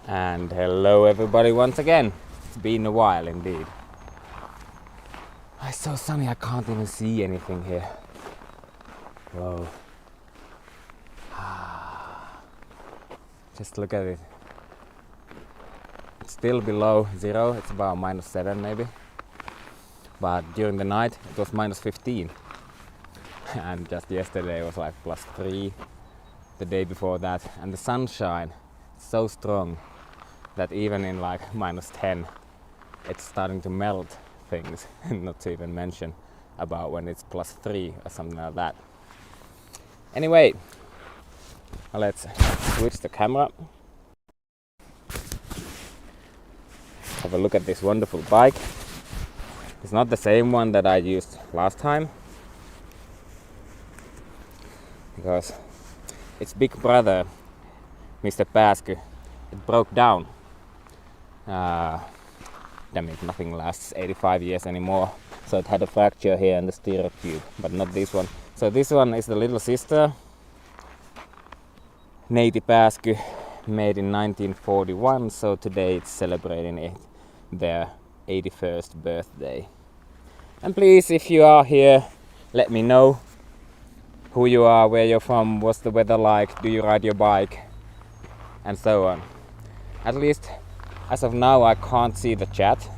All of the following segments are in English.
And hello everybody once again. It's been a while indeed. It's so sunny I can't even see anything here. Whoa. Just look at it. It's still below zero, it's about -7 maybe. But during the night it was -15. And just yesterday it was like +3. The day before that. And the sunshine is so strong that even in like -10 it's starting to melt things. Not to even mention about when it's +3 or something like that. Anyway, let's switch the camera. Have a look at this wonderful bike. It's not the same one that I used last time, because its big brother, Mr. Pääsky, it broke down. Damn it, nothing lasts 85 years anymore. So it had a fracture here in the steerer tube, but not this one. So this one is the little sister, Neiti Pääsky, made in 1941. So today it's celebrating their 81st birthday. And please, if you are here, let me know who you are, where you're from, what's the weather like, do you ride your bike, and so on. At least as of now I can't see the chat,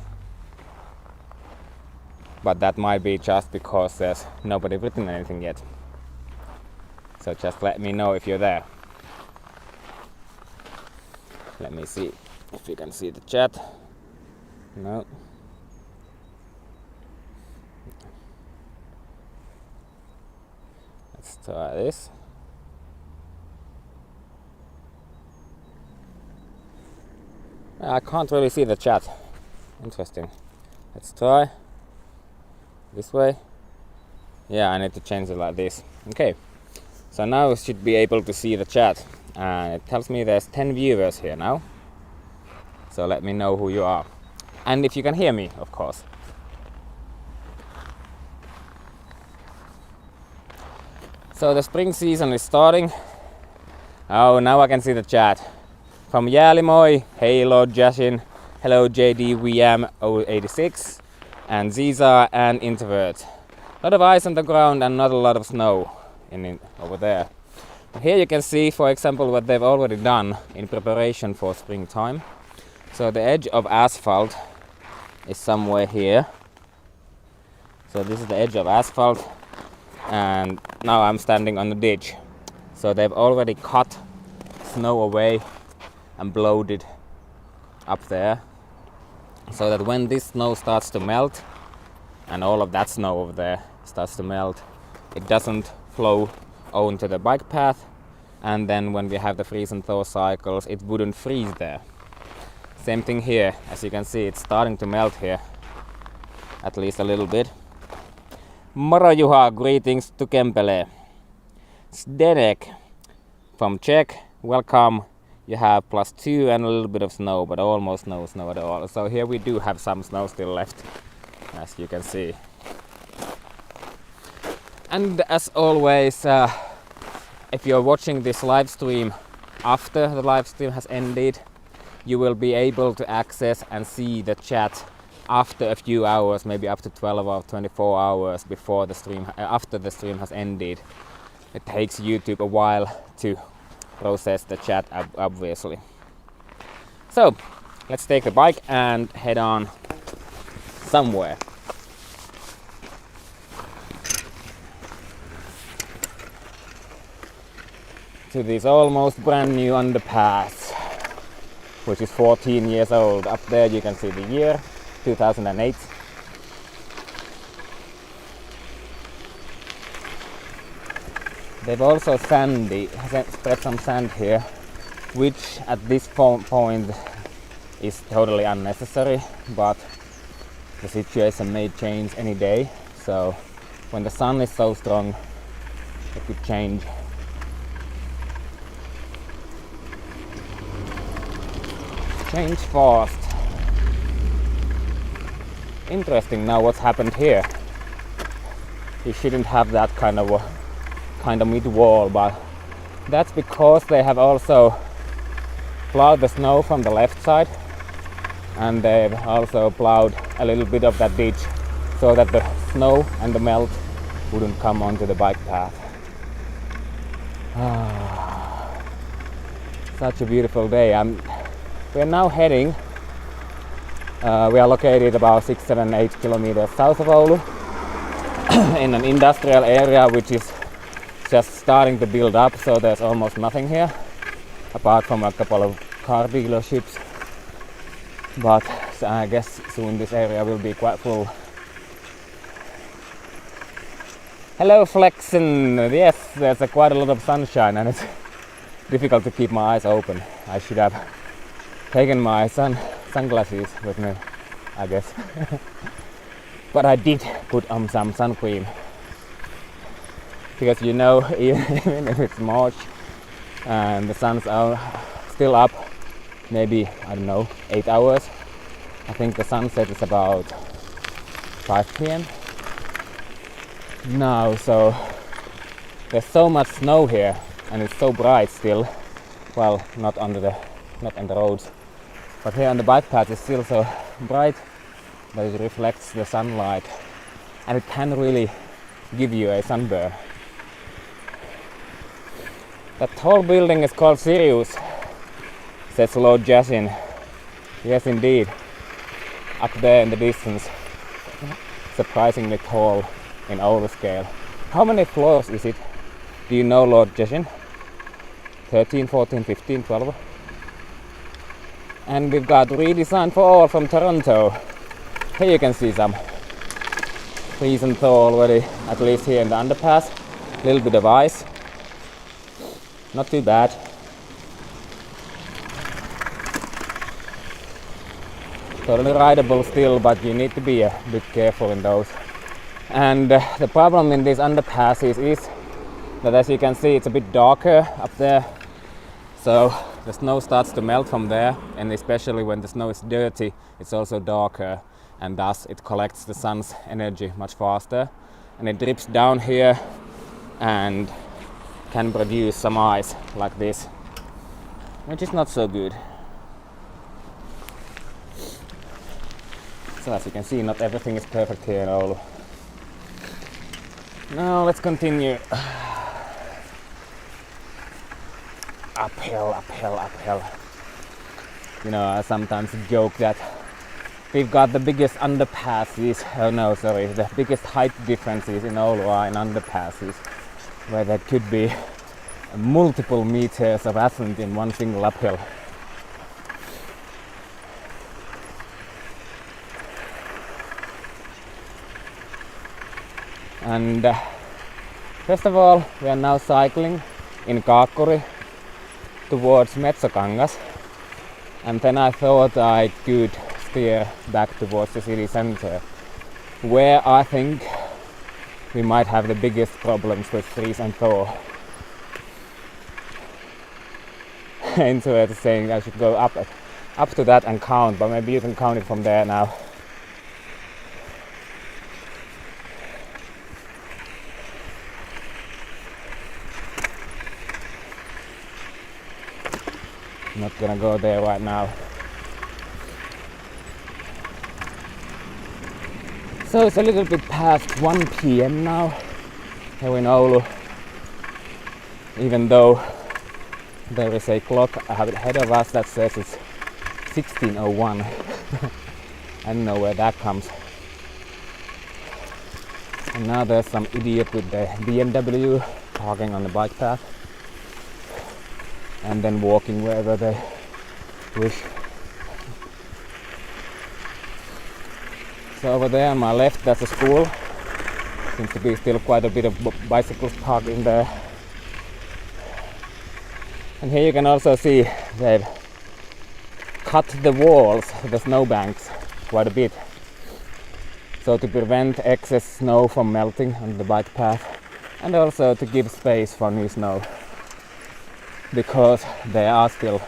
but that might be just because there's nobody written anything yet. So just let me know if you're there. Let me see if you can see the chat. No. Let's try this. I can't really see the chat. Interesting. Let's try. This way. Yeah, I need to change it like this. Okay. So now I should be able to see the chat. And it tells me there's 10 viewers here now. So let me know who you are. And if you can hear me, of course. So the spring season is starting. Oh, now I can see the chat. From Jäälimoy, hey Lord Jashin, hello JDVM086, and Ziza and Introvert. A lot of ice on the ground and not a lot of snow over there. Here you can see, for example, what they've already done in preparation for springtime. So the edge of asphalt is somewhere here. So this is the edge of asphalt, and now I'm standing on the ditch. So they've already cut snow away and blowed it up there, so that when this snow starts to melt, and all of that snow over there starts to melt, it doesn't flow onto the bike path, and then when we have the freeze and thaw cycles, it wouldn't freeze there. Same thing here. As you can see, it's starting to melt here, at least a little bit. Moro Juha, greetings to Kempele. Zdenek from Czech, welcome. You have +2 and a little bit of snow, but almost no snow at all. So here we do have some snow still left, as you can see. And as always, if you're watching this live stream after the live stream has ended, you will be able to access and see the chat after a few hours, maybe up to 12 or 24 hours before the stream, after the stream has ended. It takes YouTube a while to process the chat, obviously. So let's take the bike and head on somewhere. To this almost brand new underpass, which is 14 years old. Up there you can see the year, 2008. They've also spread some sand here, which at this point is totally unnecessary, but the situation may change any day. So when the sun is so strong, it could change. Change fast. Interesting now what's happened here. You shouldn't have that kind of mid wall, but that's because they have also plowed the snow from the left side, and they've also plowed a little bit of that ditch so that the snow and the melt wouldn't come onto the bike path. Such a beautiful day. We're now heading, we are located about 6, 7, 8 kilometers south of Oulu in an industrial area which is just starting to build up, so there's almost nothing here apart from a couple of car dealerships, but I guess soon this area will be quite full. Hello Flexen! Yes, there's quite a lot of sunshine and it's difficult to keep my eyes open. I should have taken my sunglasses with me, I guess. But I did put on some sun cream. Because you know, even if it's March and the sun's still up, maybe, I don't know, 8 hours. I think the sunset is about 5 p.m. now, so there's so much snow here and it's so bright still. Well, not on the roads, but here on the bike path it's still so bright that it reflects the sunlight and it can really give you a sunburn. That tall building is called Sirius, says Lord Jasin. Yes indeed, up there in the distance, surprisingly tall in Oulu scale. How many floors is it? Do you know, Lord Jasin? 13, 14, 15, 12. And we've got redesign for all from Toronto. Here you can see some freeze and thaw already, at least here in the underpass. A little bit of ice. Not too bad. Totally rideable still, but you need to be a bit careful in those. And the problem in these underpasses is that, as you can see, it's a bit darker up there. So the snow starts to melt from there, and especially when the snow is dirty, it's also darker, and thus it collects the sun's energy much faster. And it drips down here and can produce some ice like this, which is not so good. So as you can see, not everything is perfect here in Oulu. Now let's continue. Uphill, uphill, uphill. You know, I sometimes joke that we've got the biggest underpasses, the biggest height differences in Oulu are in underpasses, where there could be multiple meters of ascent in one single uphill. And first of all, we are now cycling in Kaakkuri towards Metsokangas, and then I thought I could steer back towards the city center, where I think we might have the biggest problems with freeze and thaw. Introvert is saying I should go up to that and count, but maybe you can count it from there now. I'm not gonna go there right now. So it's a little bit past 1 p.m. now here in Oulu, even though there is a clock ahead of us that says it's 16:01. I don't know where that comes. And now there's some idiot with the BMW parking on the bike path and then walking wherever they wish. So over there on my left, that's a school. Seems to be still quite a bit of bicycles parked in there. And here you can also see they've cut the walls, the snowbanks, quite a bit. So to prevent excess snow from melting on the bike path, and also to give space for new snow, because there are still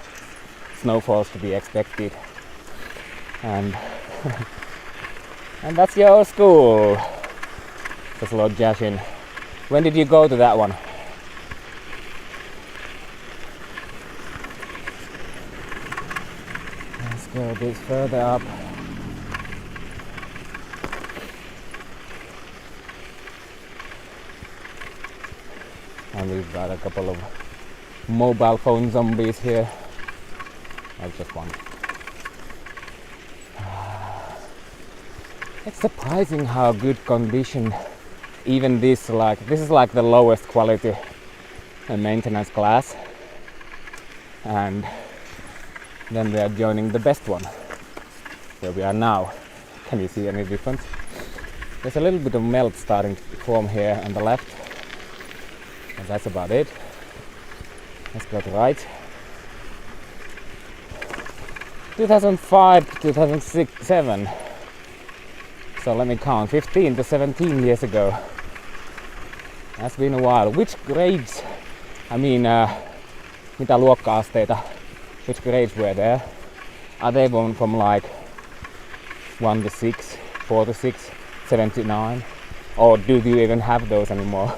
snowfalls to be expected. And and that's your school, says Lord Jashin. When did you go to that one? go a bit further up. And we've got a couple of mobile phone zombies here. Oh, just one. It's surprising how good condition even this is like the lowest quality maintenance class, and then we are joining the best one where we are now. Can you see any difference? There's a little bit of melt starting to form here on the left, and that's about it. Let's go to right. 2005 to 2007. So let me count, 15 to 17 years ago. That's been a while. Which grades, mitä luokka-asteita, which grades were there? Are they one from like 1 to 6, 4 to 6, 7 to 9? Or do you even have those anymore?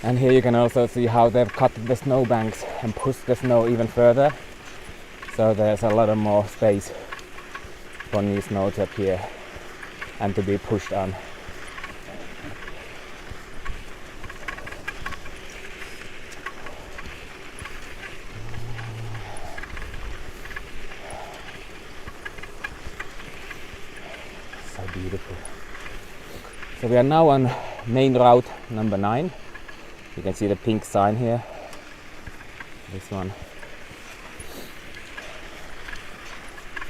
And here you can also see how they've cut the snowbanks and pushed the snow even further. So there's a lot of more space for new snow to appear and to be pushed on. So beautiful. So we are now on main route number 9. You can see the pink sign here. This one.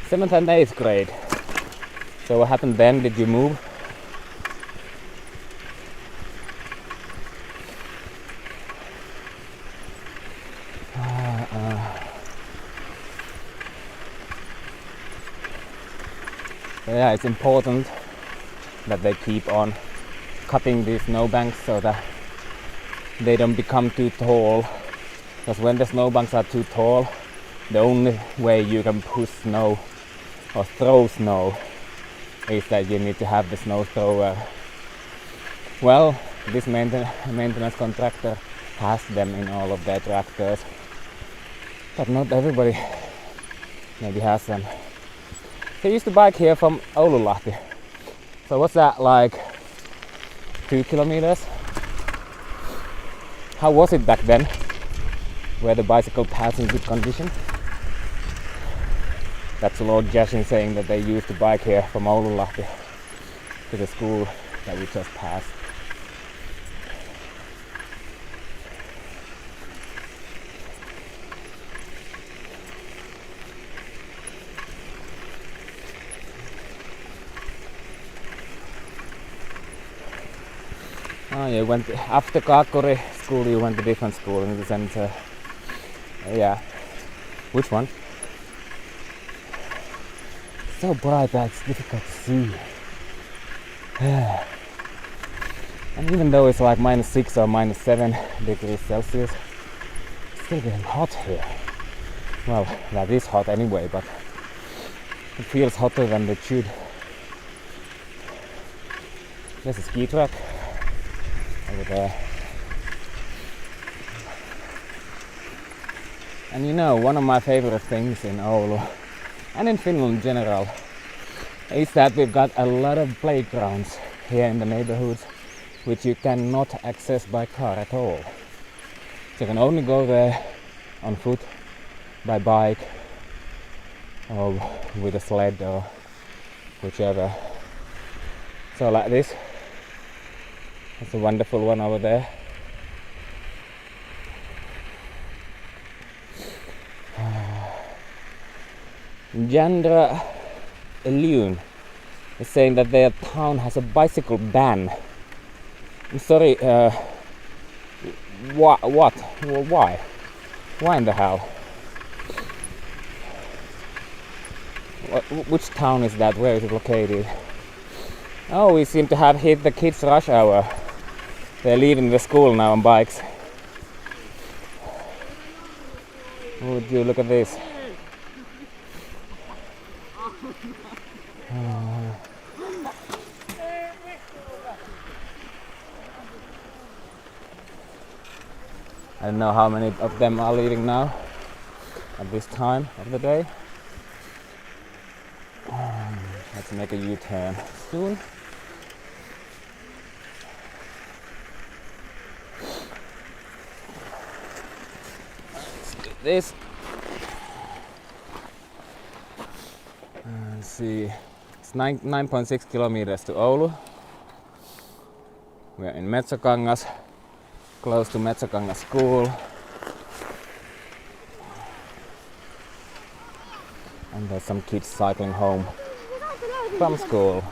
7th and 8th grade. So what happened then? Did you move? Yeah, it's important that they keep on cutting these snowbanks so that they don't become too tall. Because when the snowbanks are too tall, the only way you can push snow or throw snow is that you need to have the snow thrower. Well, this maintenance contractor has them in all of their tractors, but not everybody maybe has them. So I used to bike here from Oulu. So what's that, like 2 kilometers? How was it back then? Were the bicycle paths in good condition? That's Lord Jashin saying that they used to bike here from Oulu to the school that we just passed. Oh, you went after Kaakuri school. You went to different school in the center. Yeah. Which one? So bright that it's difficult to see. And even though it's like -6 or -7 degrees Celsius, it's still getting hot here. Well, that is hot anyway, but it feels hotter than it should. There's a ski track over there. And you know, one of my favorite things in Oulu and in Finland in general is that we've got a lot of playgrounds here in the neighborhoods which you cannot access by car at all. So you can only go there on foot, by bike, or with a sled or whichever. So like this. It's a wonderful one over there. Jandra Lyun is saying that their town has a bicycle ban. I'm sorry, what? Why? Why in the hell? Which town is that? Where is it located? Oh, we seem to have hit the kids' rush hour. They're leaving the school now on bikes. Would you look at this? I don't know how many of them are leaving now. at this time of the day. Let's make a U-turn soon. Let's do this. And see, it's 9.6 kilometers to Oulu. We're in Metsäkangas, close to Metsäkangas school. And there's some kids cycling home from school.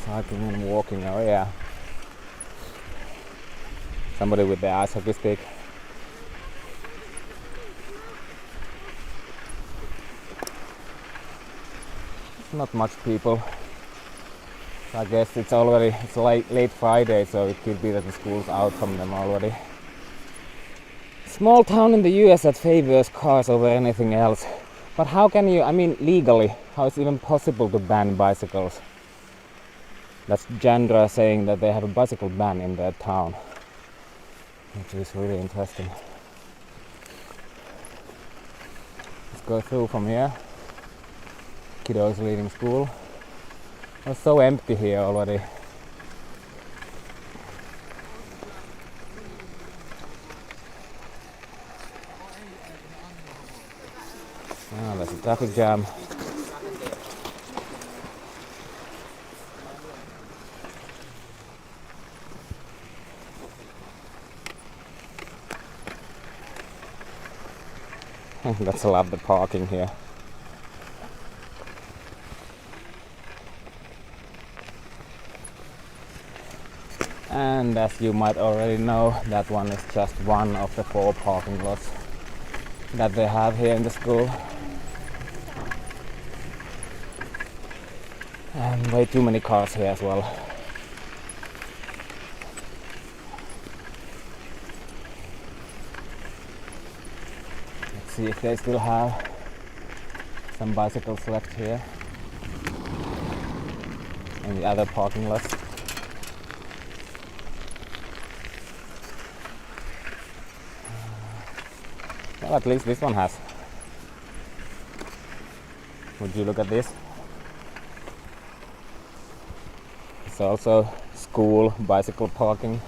Cycling and walking, oh yeah. Somebody with their ice hockey stick. Not much people. I guess it's late Friday, so it could be that the school's out from them already. Small town in the US that favors cars over anything else. But how can you, legally, how is it even possible to ban bicycles? That's Jandra saying that they have a bicycle ban in their town, which is really interesting. Let's go through from here. Kiddos leaving school. It's so empty here already. Ah, there's a traffic jam. That's a lot of the parking here. And as you might already know, that one is just one of the 4 parking lots that they have here in the school. And way too many cars here as well. Let's see if they still have some bicycles left here in the other parking lots. Well, at least this one has. Would you look at this? It's also school bicycle parking.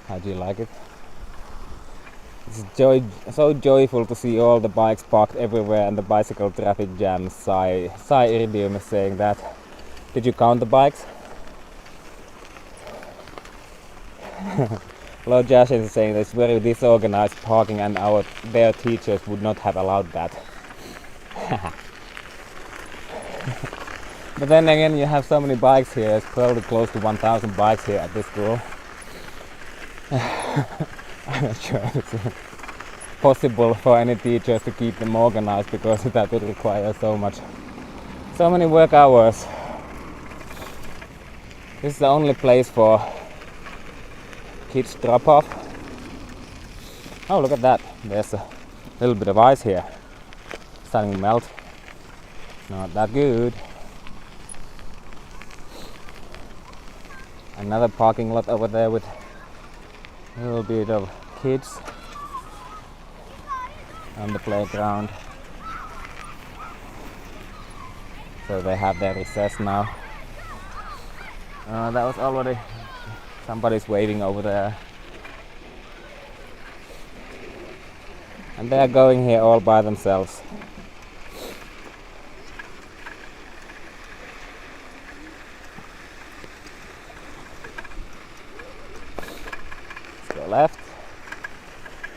How do you like it? It's so joyful to see all the bikes parked everywhere and the bicycle traffic jams. Sai Iridium is saying that. Did you count the bikes? Lord Josh is saying that it's very disorganized parking and their teachers would not have allowed that. But then again, you have so many bikes here, it's probably close to 1,000 bikes here at this school. I'm not sure it's possible for any teachers to keep them organized, because that would require so many work hours. This is the only place for kids drop off. Oh, look at that. There's a little bit of ice here. Starting to melt. Not that good. Another parking lot over there with a little bit of kids on the playground. So they have their recess now. That was already, somebody's waiting over there. And they are going here all by themselves. Let's go left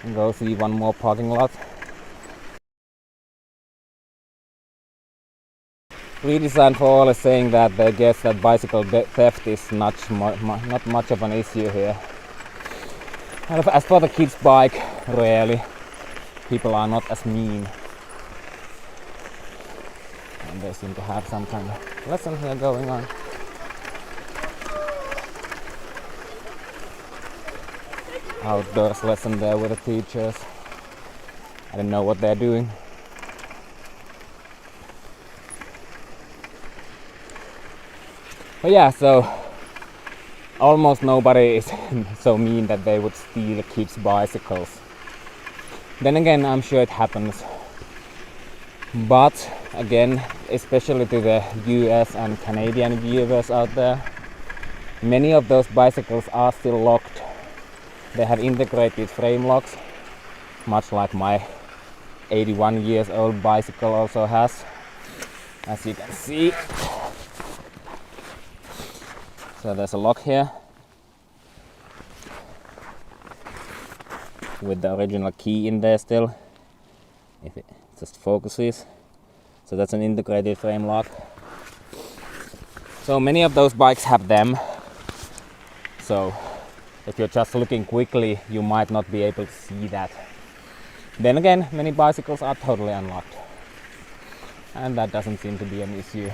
and go see one more parking lot. Redesign for All is saying that they guess that bicycle theft is not much of an issue here. And as for the kids' bike, rarely. People are not as mean. And they seem to have some kind of lesson here going on. Outdoors lesson there with the teachers. I don't know what they're doing. But yeah, so almost nobody is so mean that they would steal kids' bicycles. Then again, I'm sure it happens. But again, especially to the US and Canadian viewers out there, many of those bicycles are still locked. They have integrated frame locks, much like my 81 years old bicycle also has, as you can see. So there's a lock here with the original key in there still, if it just focuses. So that's an integrated frame lock. So many of those bikes have them. So if you're just looking quickly, you might not be able to see that. Then again, many bicycles are totally unlocked, and that doesn't seem to be an issue.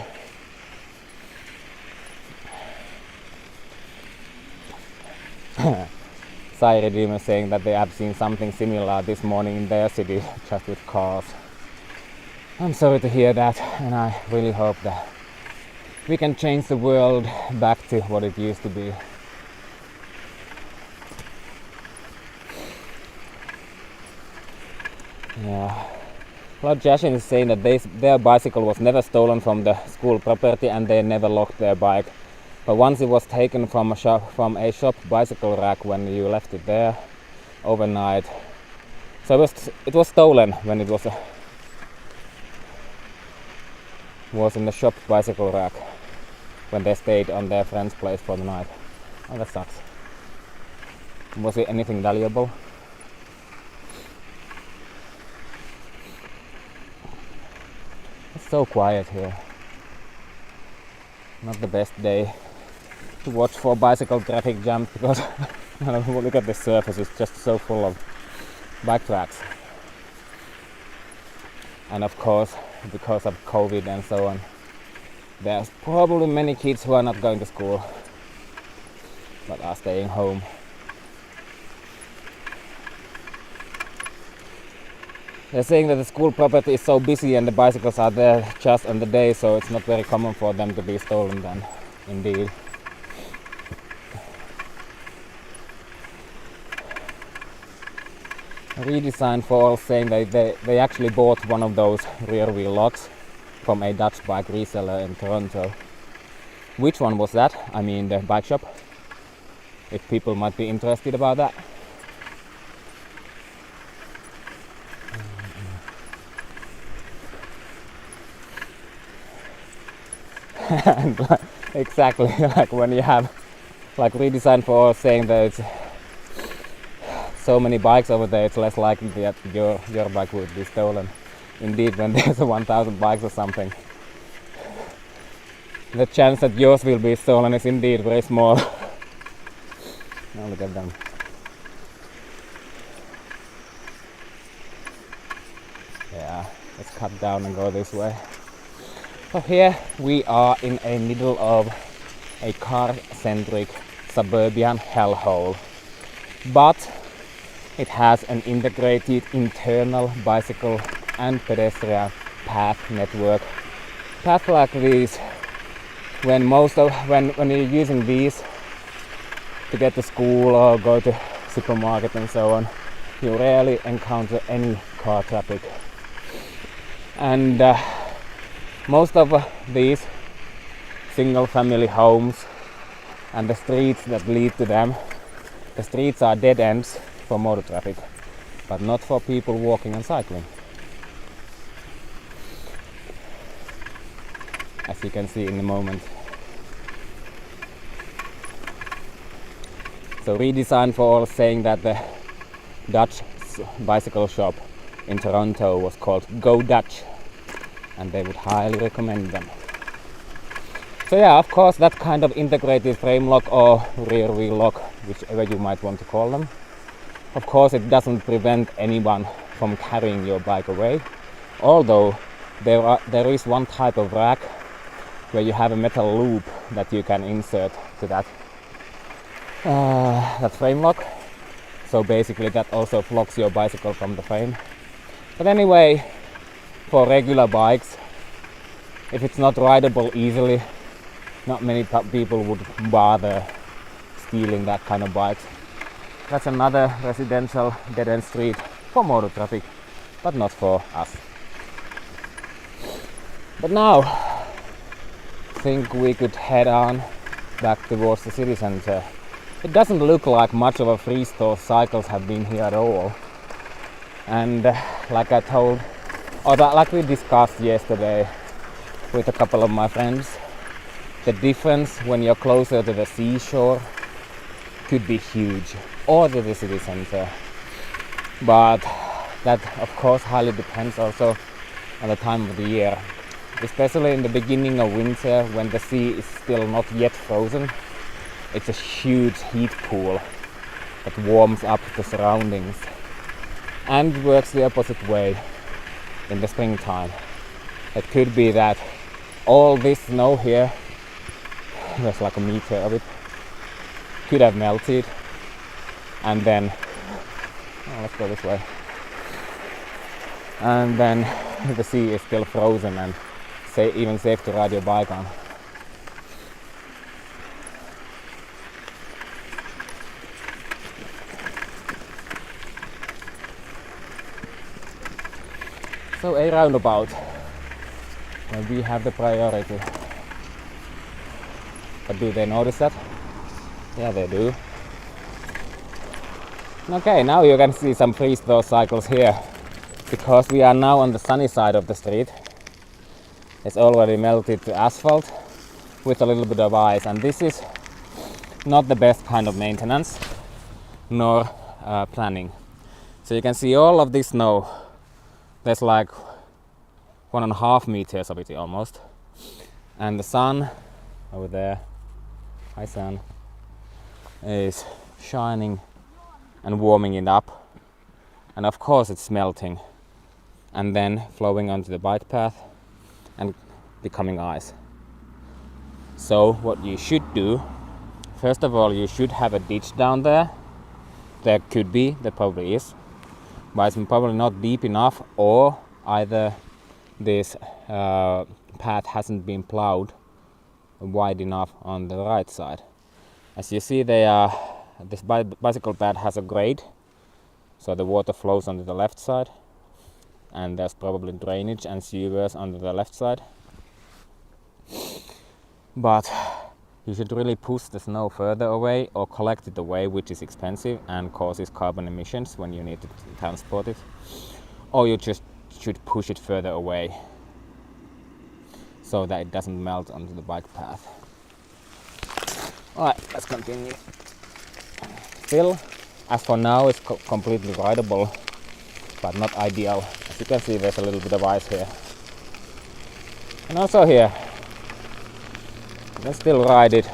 Sai Redeemer saying that they have seen something similar this morning in their city, just with cars. I'm sorry to hear that, and I really hope that we can change the world back to what it used to be. Yeah. Lord Jashin is saying that their bicycle was never stolen from the school property and they never locked their bike. But once it was taken from a shop bicycle rack when you left it there overnight. So it was stolen when it was in the shop bicycle rack when they stayed on their friend's place for the night. Oh, that sucks. Was it anything valuable? It's so quiet here. Not the best day to watch for bicycle traffic jams because look at the surface, it's just so full of bike tracks. And of course, because of COVID and so on, there's probably many kids who are not going to school but are staying home. They're saying that the school property is so busy and the bicycles are there just on the day, so it's not very common for them to be stolen then, indeed. Redesign for all saying that they actually bought one of those rear wheel locks from a Dutch bike reseller in Toronto. Which one was that? I mean the bike shop, if people might be interested about that. And exactly, like when you have like Redesign for all saying that it's so many bikes over there, it's less likely that your bike would be stolen. Indeed, when there's 1,000 bikes or something, the chance that yours will be stolen is indeed very small. Now look at them. Yeah, let's cut down and go this way. So here we are in a middle of a car-centric suburban hellhole, but it has an integrated internal bicycle and pedestrian path network. Paths like these, when you're using these to get to school or go to supermarket and so on, you rarely encounter any car traffic. And most of these single family homes and the streets that lead to them, the streets are dead ends for motor traffic, but not for people walking and cycling. As you can see in a moment. So Redesign for all saying that the Dutch bicycle shop in Toronto was called Go Dutch, and they would highly recommend them. So yeah, of course that kind of integrated frame lock or rear wheel lock, whichever you might want to call them, of course it doesn't prevent anyone from carrying your bike away, although there is one type of rack where you have a metal loop that you can insert to that frame lock. So basically that also blocks your bicycle from the frame. But anyway, for regular bikes, if it's not rideable easily, not many people would bother stealing that kind of bikes. That's another residential dead-end street for motor traffic, but not for us. But now, I think we could head on back towards the city center. It doesn't look like much of a freeze-thaw cycles have been here at all. And like I told, or like we discussed yesterday with a couple of my friends, the difference when you're closer to the seashore could be huge, or to the city center. But that of course highly depends also on the time of the year. Especially in the beginning of winter, when the sea is still not yet frozen, it's a huge heat pool that warms up the surroundings and works the opposite way in the springtime. It could be that all this snow here, there's like a meter of it, could have melted, and then let's go this way, and then the sea is still frozen and even safe to ride your bike on. So a roundabout where we have the priority. But do they notice that? Yeah, they do. Okay, now you can see some freeze-thaw cycles here, because we are now on the sunny side of the street. It's already melted to asphalt with a little bit of ice, and this is not the best kind of maintenance nor planning. So you can see all of this snow. There's like 1.5 meters of it almost, and the sun over there, hi sun, is shining and warming it up, and of course it's melting and then flowing onto the bike path and becoming ice. So what you should do, first of all, you should have a ditch down there. There could be, there probably is, but it's probably not deep enough, or either this path hasn't been plowed wide enough on the right side. As you see, this bicycle path has a grade, so the water flows onto the left side, and there's probably drainage and sewers on the left side. But you should really push the snow further away or collect it away, which is expensive and causes carbon emissions when you need to transport it. Or you just should push it further away so that it doesn't melt onto the bike path. Alright, let's continue. Still, as for now, it's completely rideable, but not ideal. As you can see, there's a little bit of ice here. And also here, you can still ride it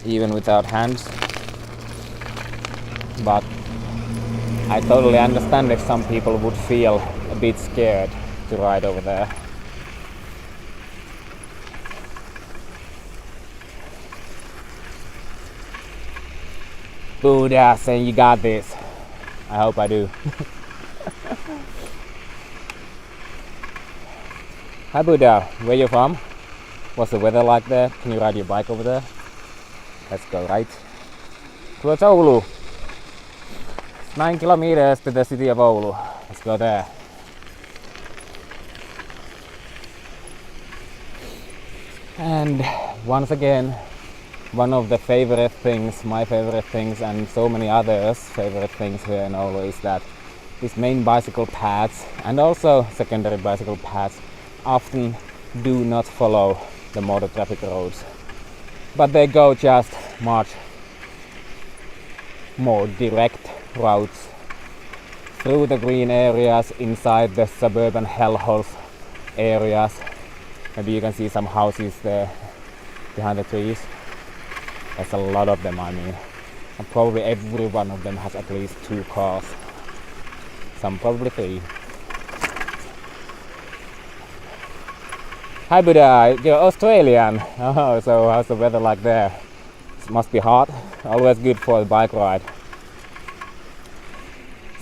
even without hands. But I totally understand if some people would feel a bit scared to ride over there. Buddha saying you got this. I hope I do. Hi Buddha, where you from? What's the weather like there? Can you ride your bike over there? Let's go right towards Oulu. 9 kilometers to the city of Oulu. Let's go there. And once again, one of the favorite things, my favorite things, and so many others' favorite things here in Oulu is that these main bicycle paths and also secondary bicycle paths often do not follow the motor traffic roads, but they go just much more direct routes through the green areas inside the suburban hellholes areas. Maybe you can see some houses there behind the trees. There's a lot of them, I mean. And probably every one of them has at least 2 cars. Some probably 3. Hi Buddha, you're Australian. Oh, so how's the weather like there? It must be hot. Always good for a bike ride.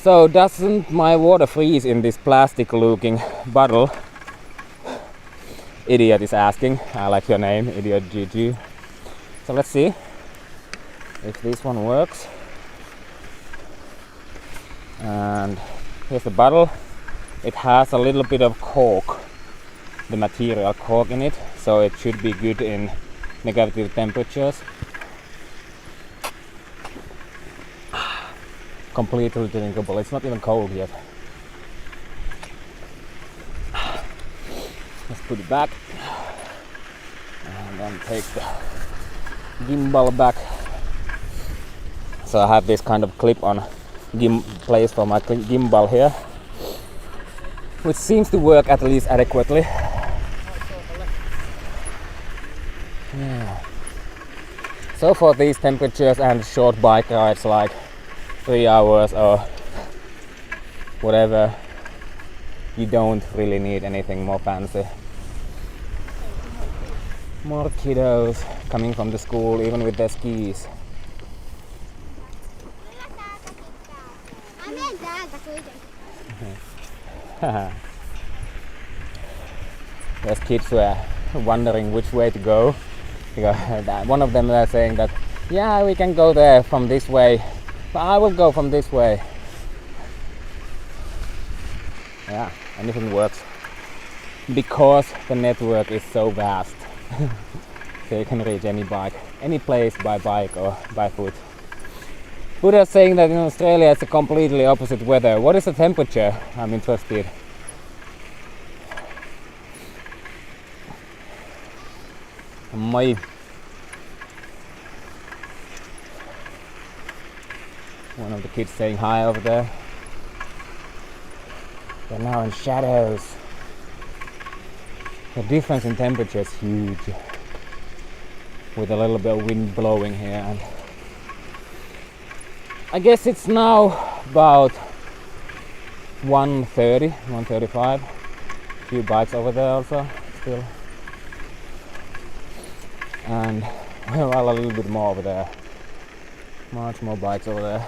So doesn't my water freeze in this plastic looking bottle? Idiot is asking. I like your name, Idiot GG. So let's see if this one works. And here's the bottle. It has a little bit of cork, the material cork in it, so it should be good in negative temperatures. Completely drinkable. It's not even cold yet. Let's put it back and then take the gimbal back. So I have this kind of clip-on place for my gimbal here, which seems to work at least adequately. Yeah. So for these temperatures and short bike rides like 3 hours or whatever, you don't really need anything more fancy. More kiddos coming from the school even with their skis. Those kids were wondering which way to go. Because one of them was saying that, yeah, we can go there from this way, but I will go from this way. Yeah, anything works. Because the network is so vast. So you can reach any bike, any place by bike or by foot. Buddha is saying that in Australia it's a completely opposite weather. What is the temperature? I'm interested. Moi. One of the kids saying hi over there. They're now in shadows. The difference in temperature is huge. With a little bit of wind blowing here. And I guess it's now about 1:30, 1:35. A few bikes over there also still. And well, a little bit more over there. Much more bikes over there.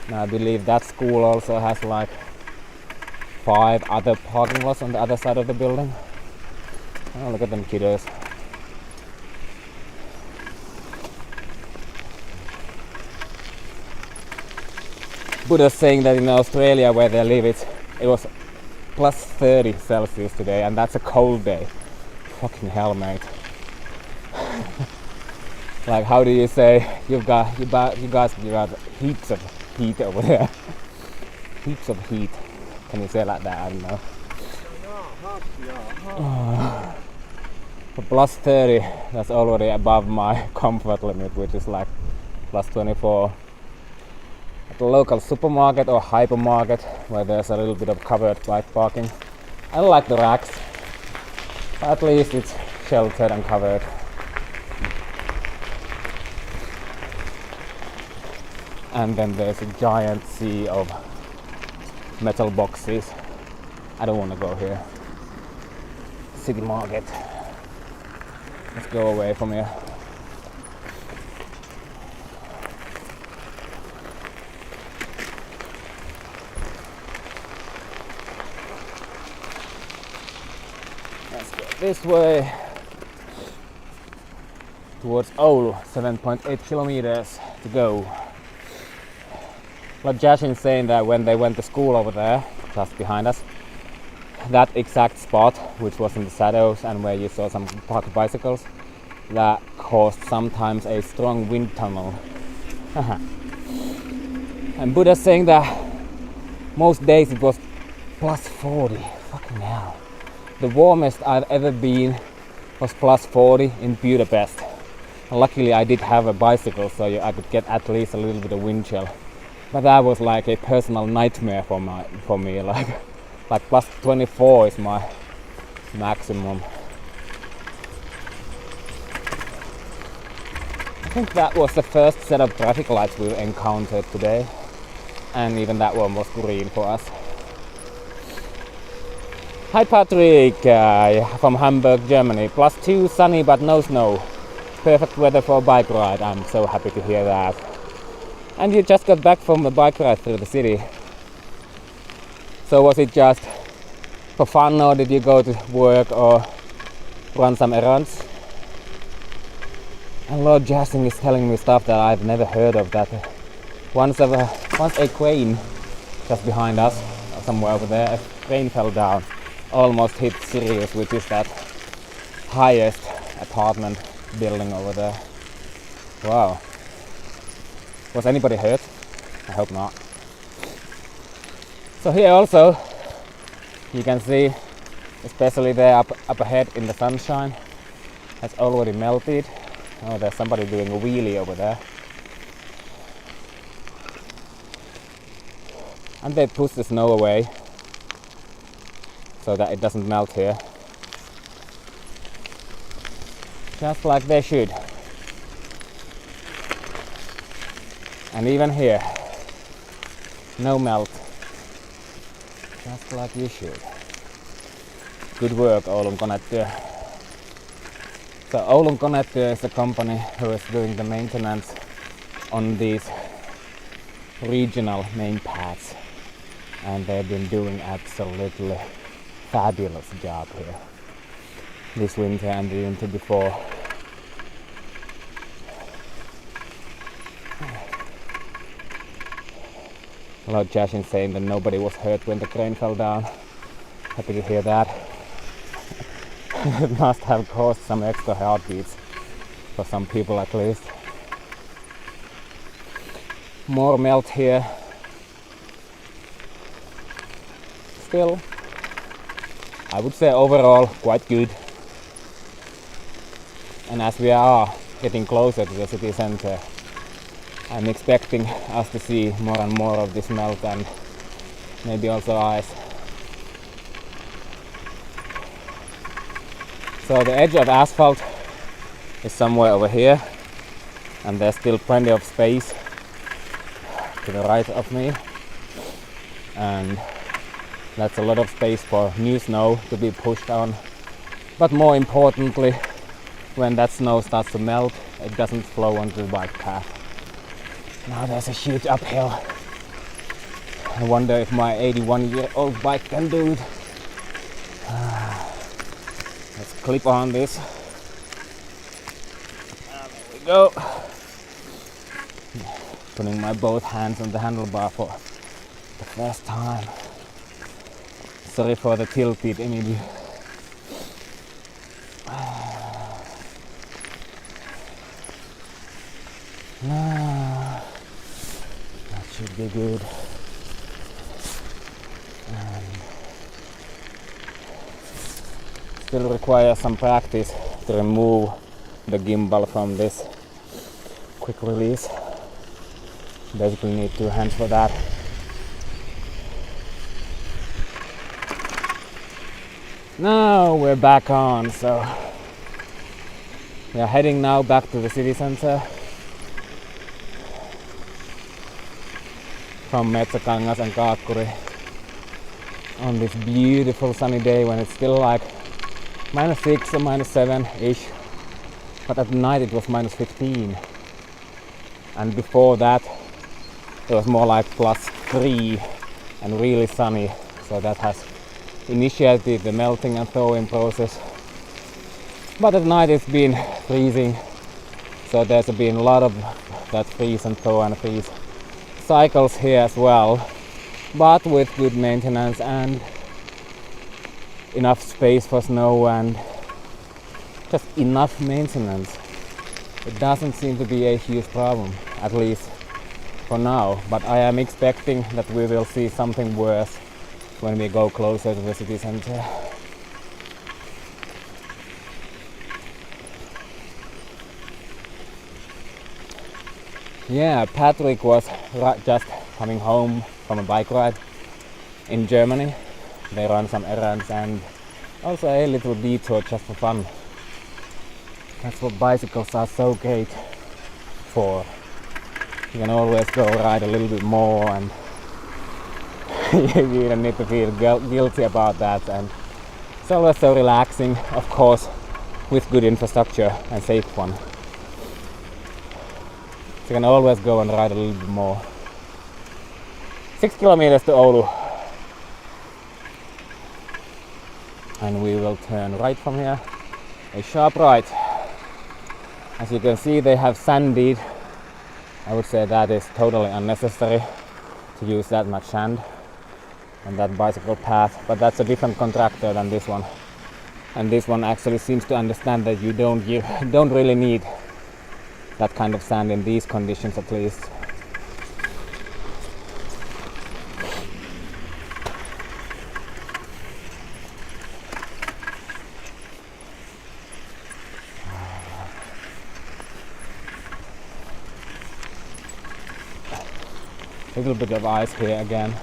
Now I believe that school also has like 5 other parking lots on the other side of the building. Oh, look at them kiddos. Buddha's saying that in Australia where they live it was plus 30 Celsius today, and that's a cold day. Fucking hell, mate. Like, how do you say you guys got heaps of heat over there? Heaps of heat. Can you say it like that? I don't know. Plus 30, that's already above my comfort limit, which is like plus 24. At the local supermarket or hypermarket where there's a little bit of covered bike parking. I don't like the racks, but at least it's sheltered and covered. And then there's a giant sea of metal boxes. I don't want to go here. City market. Let's go away from here. Let's go this way towards Oulu. 7.8 kilometers to go. Like Jashin's saying that when they went to school over there, just behind us, that exact spot, which was in the shadows and where you saw some parked bicycles, that caused sometimes a strong wind tunnel. And Buddha's saying that most days it was plus 40. Fucking hell. The warmest I've ever been was plus 40 in Budapest. And luckily I did have a bicycle, so I could get at least a little bit of wind chill. But that was like a personal nightmare for me. Like plus 24 is my maximum. I think that was the first set of traffic lights we encountered today, and even that one was green for us. Hi Patrick, from Hamburg, Germany. Plus 2, sunny but no snow. Perfect weather for a bike ride. I'm so happy to hear that. And you just got back from a bike ride through the city. So was it just for fun, or did you go to work or run some errands? And Lord Jasing is telling me stuff that I've never heard of, that once a crane just behind us, somewhere over there, a crane fell down, almost hit Sirius, which is that highest apartment building over there. Wow. Was anybody hurt? I hope not. So here also you can see, especially there up ahead in the sunshine, has already melted. Oh, there's somebody doing a wheelie over there. And they push the snow away so that it doesn't melt here. Just like they should. And even here, no melt. Just like you should. Good work, Oulun Koneyhtiö. So Oulun Koneyhtiö is a company who is doing the maintenance on these regional main paths, and they've been doing absolutely fabulous job here this winter and the winter before. Lord Jashin saying that nobody was hurt when the crane fell down. Happy to hear that. It must have caused some extra heartbeats for some people at least. More melt here. Still, I would say overall quite good. And as we are getting closer to the city center, I'm expecting us to see more and more of this melt, and maybe also ice. So the edge of asphalt is somewhere over here, and there's still plenty of space to the right of me, and that's a lot of space for new snow to be pushed on. But more importantly, when that snow starts to melt, it doesn't flow onto the bike path. Now there's a huge uphill. I wonder if my 81-year-old bike can do it. Let's clip on this. And there we go. Putting my both hands on the handlebar for the first time. Sorry for the tilted image. That should be good. And still requires some practice to remove the gimbal from this quick release. Basically need 2 hands for that. Now we're back on, so we are heading now back to the city center from Metsäkangas and Kaakkuri on this beautiful sunny day when it's still like -6 or -7-ish, but at night it was -15, and before that it was more like +3 and really sunny, so that has initiated the melting and thawing process. But at night it's been freezing, so there's been a lot of that freeze and thaw and freeze cycles here as well, but with good maintenance and enough space for snow and just enough maintenance. It doesn't seem to be a huge problem, at least for now, but I am expecting that we will see something worse when we go closer to the city center. Yeah, Patrick was just coming home from a bike ride in Germany. They run some errands and also a little detour just for fun. That's what bicycles are so great for. You can always go ride a little bit more, and you don't need to feel guilty about that, and it's always so relaxing, of course, with good infrastructure and safe one. So you can always go and ride a little bit more. 6 kilometers to Oulu. and we will turn right from here, a sharp right. As you can see, they have sanded. I would say that is totally unnecessary to use that much sand on that bicycle path, but that's a different contractor than this one, and this one actually seems to understand that you don't really need that kind of sand in these conditions, at least. A little bit of ice here again.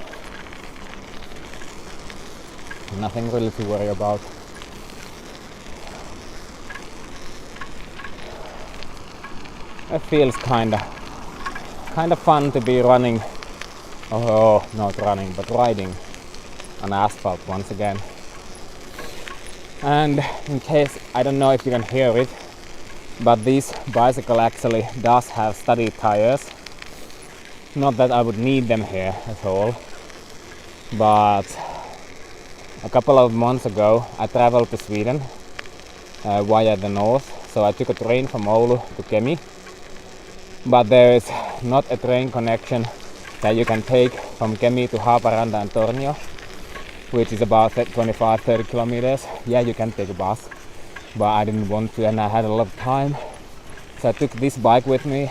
Nothing really to worry about. It feels kinda fun to be running, not running, but riding on asphalt once again. And in case, I don't know if you can hear it, but this bicycle actually does have studded tires. Not that I would need them here at all, but a couple of months ago I traveled to Sweden via the north, so I took a train from Oulu to Kemi, but there is not a train connection that you can take from Kemi to Haaparanta and Tornio, which is about 25-30 kilometers. Yeah, you can take a bus, but I didn't want to, and I had a lot of time, so I took this bike with me,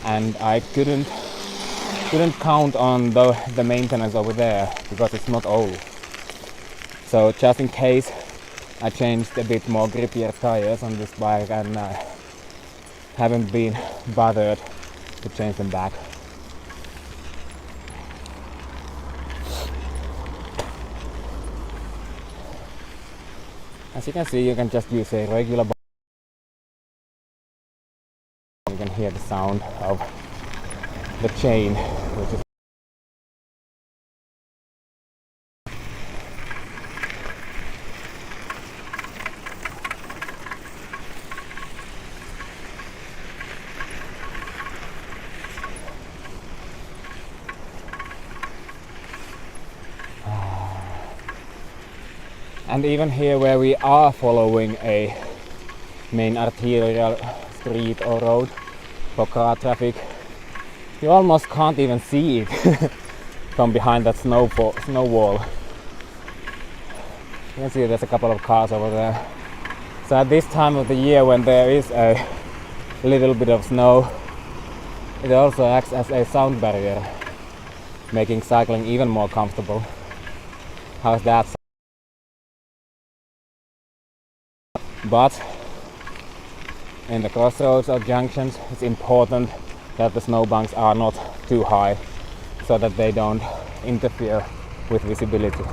and I couldn't count on the maintenance over there because it's not Oulu. So just in case, I changed a bit more grippier tires on this bike, and I haven't been bothered to change them back. As you can see, you can just use a regular bike. You can hear the sound of the chain, which is and even here where we are following a main arterial street or road for car traffic, you almost can't even see it from behind that snow wall. You can see there's a couple of cars over there. So at this time of the year, when there is a little bit of snow, it also acts as a sound barrier, making cycling even more comfortable. How's that? But in the crossroads or junctions, it's important that the snowbanks are not too high so that they don't interfere with visibility.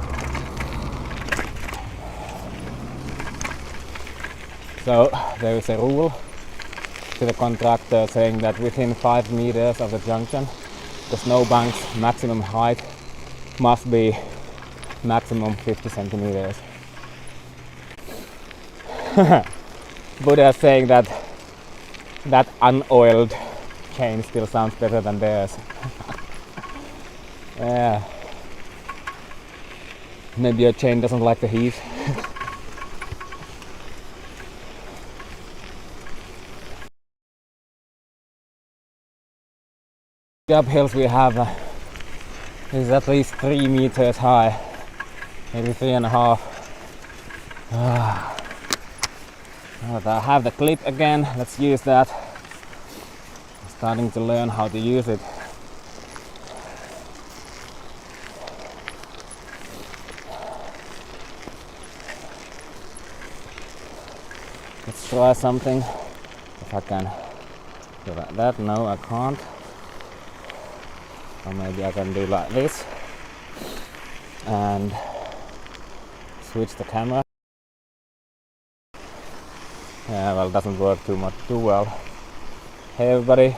So there is a rule to the contractor saying that within 5 meters of the junction, the snowbank's maximum height must be maximum 50 centimeters. Buddha is saying that unoiled chain still sounds better than theirs. Yeah. Maybe your chain doesn't like the heat. The uphills we have is at least 3 meters high, maybe 3.5. I have the clip again, let's use that. I'm starting to learn how to use it. Let's try something, if I can do like that. No, I can't. Or maybe I can do like this and switch the camera. Yeah, well, it doesn't work too well. Hey everybody.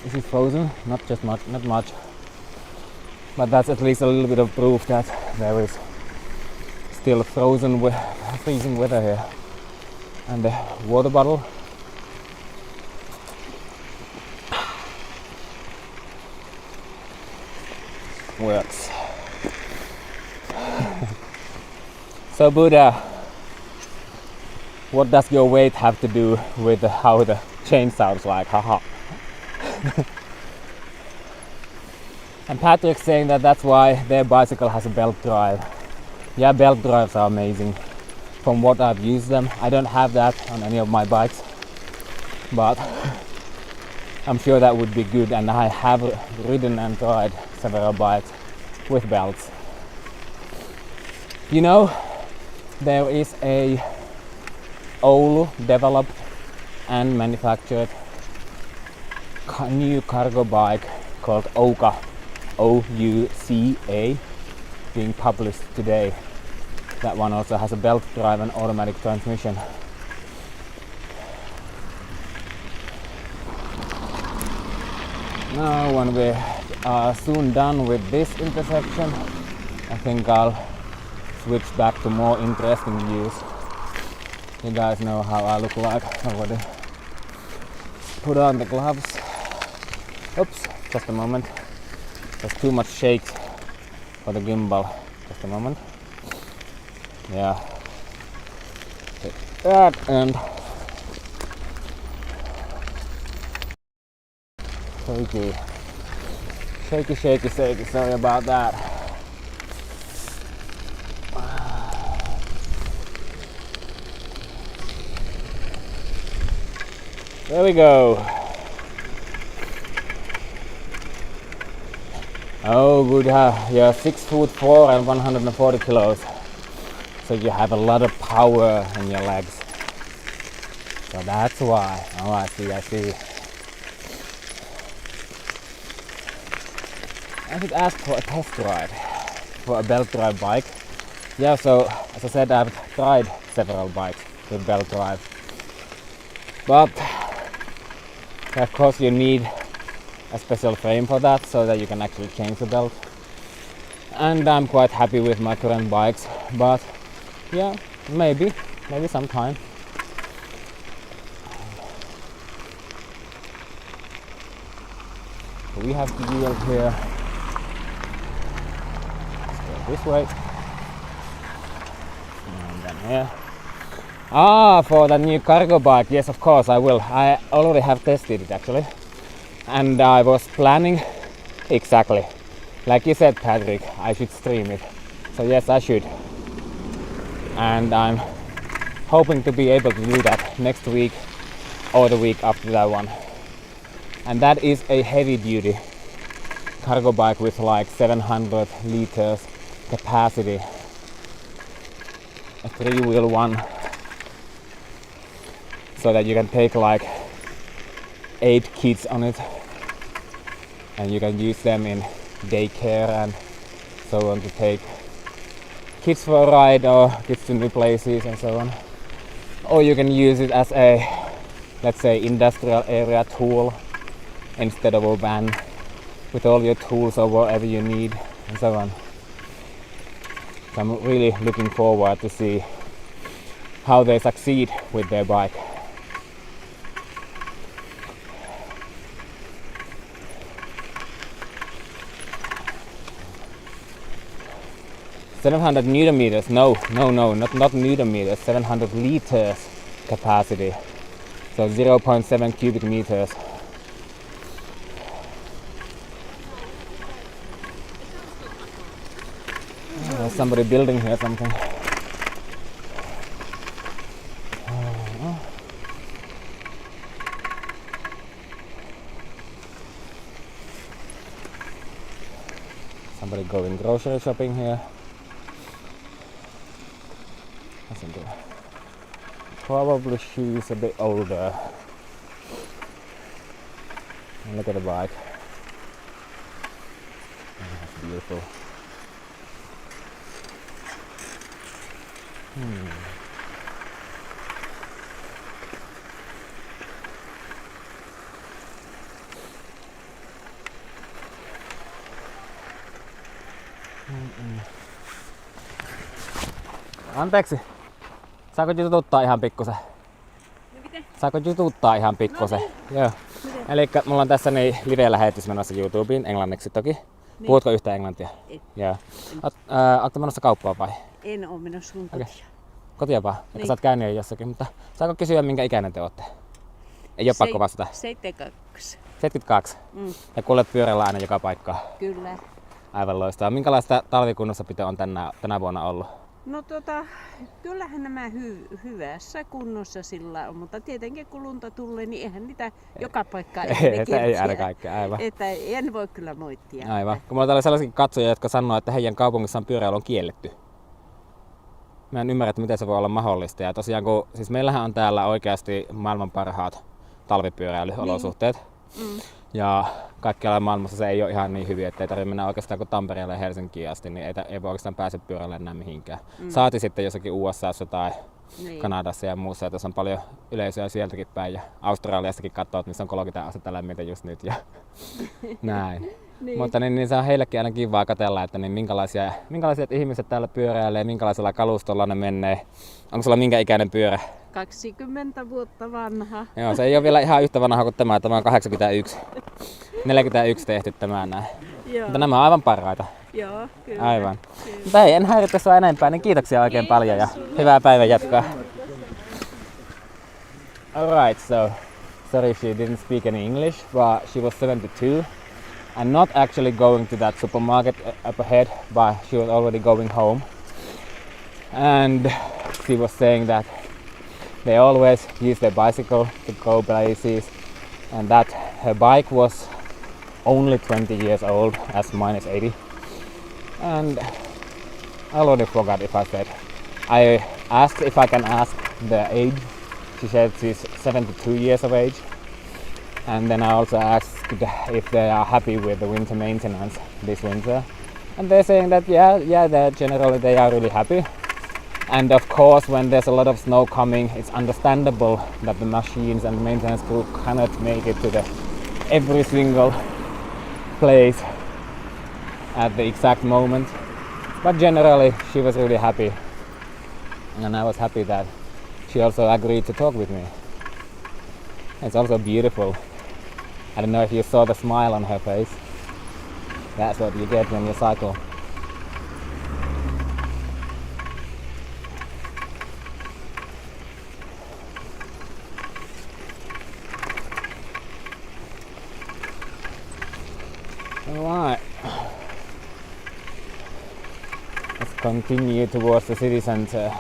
Is it frozen? Not much. But that's at least a little bit of proof that there is still freezing weather here. And the water bottle. works. So Buddha, what does your weight have to do with how the chain sounds like? Haha. And Patrick's saying that that's why their bicycle has a belt drive. Yeah, belt drives are amazing. From what I've used them, I don't have that on any of my bikes, but I'm sure that would be good, and I have ridden and tried several bikes with belts. You know, there is a Oulu developed and manufactured new cargo bike called Ouka, O-U-C-A, being published today. That one also has a belt drive and automatic transmission. Now when we are soon done with this intersection, I think I'll switch back to more interesting views. You guys know how I look like already. Put on the gloves. Oops, just a moment. There's too much shake for the gimbal. Just a moment. Yeah. Take that and shaky, sorry about that. There we go. Oh, Buddha, you're 6'4" and 140 kilos. So you have a lot of power in your legs. So that's why. Oh, I see. I should ask for a test ride for a belt drive bike. Yeah, so as I said, I've tried several bikes with belt drive. But of course you need a special frame for that so that you can actually change the belt. And I'm quite happy with my current bikes, but yeah, maybe sometime. We have to yield here. Let's go this way. And then here. For the new cargo bike, yes, of course I will. I already have tested it actually. And I was planning, exactly, like you said, Patrick, I should stream it. So yes, I should. And I'm hoping to be able to do that next week or the week after that one. And that is a heavy duty cargo bike with like 700 liters capacity. A 3-wheel one. So that you can take like 8 kids on it. And you can use them in daycare and so on to take kids for a ride or kids to new places and so on. Or you can use it as a, let's say, industrial area tool instead of a van with all your tools or whatever you need and so on. So I'm really looking forward to see how they succeed with their bike. $700 Newton meters, no, not Newton meters, 700 liters capacity, so 0.7 cubic meters. There's somebody building here something. Somebody going grocery shopping here. I think probably she's a bit older. And look at the bike. Oh, that's beautiful. Anteeksi. Saako jututtaa ihan pikkusen? Saako jututtaa ihan pikkusen? Joo. Elikkä mulla on tässä niin live-lähetys menossa YouTubeen, englanniksi toki. Niin. Puhutko yhtään englantia? En. Joo. Ootko menossa kauppaan vai? En oo menossa sun kotia. Okay. Kotia vaan? Niin. Ehkä sä oot käynyt jo jossakin, mutta saako kysyä minkä ikäinen te ootte? Ei oo pakko vastata. 72. 72? Ja kuljet pyörällä aina joka paikkaan? Kyllä. Aivan loistavaa. Minkälaista talvikunnossapito on tänä vuonna ollut? No kyllähän nämä hyvässä kunnossa sillä on, mutta tietenkin kun lunta tulee, niin eihän niitä joka paikkaan ei aina kaikkea, aivan. Että en voi kyllä moittia. Aivan. Kun mulla oli sellaisia katsojia, jotka sanoo, että heidän kaupungissaan pyöräily on kielletty. Mä en ymmärrä, että miten se voi olla mahdollista. Ja tosiaan, siis meillähän on täällä oikeasti maailman parhaat talvipyöräilyolosuhteet. Niin. Ja kaikkialla maailmassa se ei ole ihan niin hyvin, että ei tarvitse mennä oikeastaan kuin Tampereelle ja Helsinkiin asti, niin ei voi oikeastaan pääse pyörällä enää mihinkään. Saati sitten jossakin USAssa tai Kanadassa ja muussa, että on paljon yleisöä sieltäkin päin ja Australiastakin katsoo, missä on 30 astetta lämmintä just nyt ja näin. Niin. Mutta niin se on heillekin aina kivaa katsella, että niin minkälaiset ihmiset täällä pyöräilee, minkälaisella kalustolla ne menee. Onko sulla minkä ikäinen pyörä? 20 vuotta vanha. Joo, se ei ole vielä ihan yhtä vanha kuin tämä. Tämä on 81. 41 tehty tämä näin. Joo. Mutta nämä on aivan parhaita. Joo, kyllä. Aivan. Kyllä. Mutta hei, en häiritse sua enempää, niin kiitoksia oikein paljon ja hyvää päivän jatkoa. Alright, so sorry she didn't speak any English, but she was 72 and not actually going to that supermarket up ahead, but she was already going home. And she was saying that they always use their bicycle to go places and that her bike was only 20 years old, as mine is 80. And I already forgot if I said. I asked if I can ask their age. She said she's 72 years of age. And then I also asked if they are happy with the winter maintenance this winter. And they're saying that yeah, they are really happy. And of course, when there's a lot of snow coming, it's understandable that the machines and maintenance crew cannot make it to every single place at the exact moment. But generally, she was really happy. And I was happy that she also agreed to talk with me. It's also beautiful. I don't know if you saw the smile on her face. That's what you get when you cycle. Alright. Let's continue towards the city center.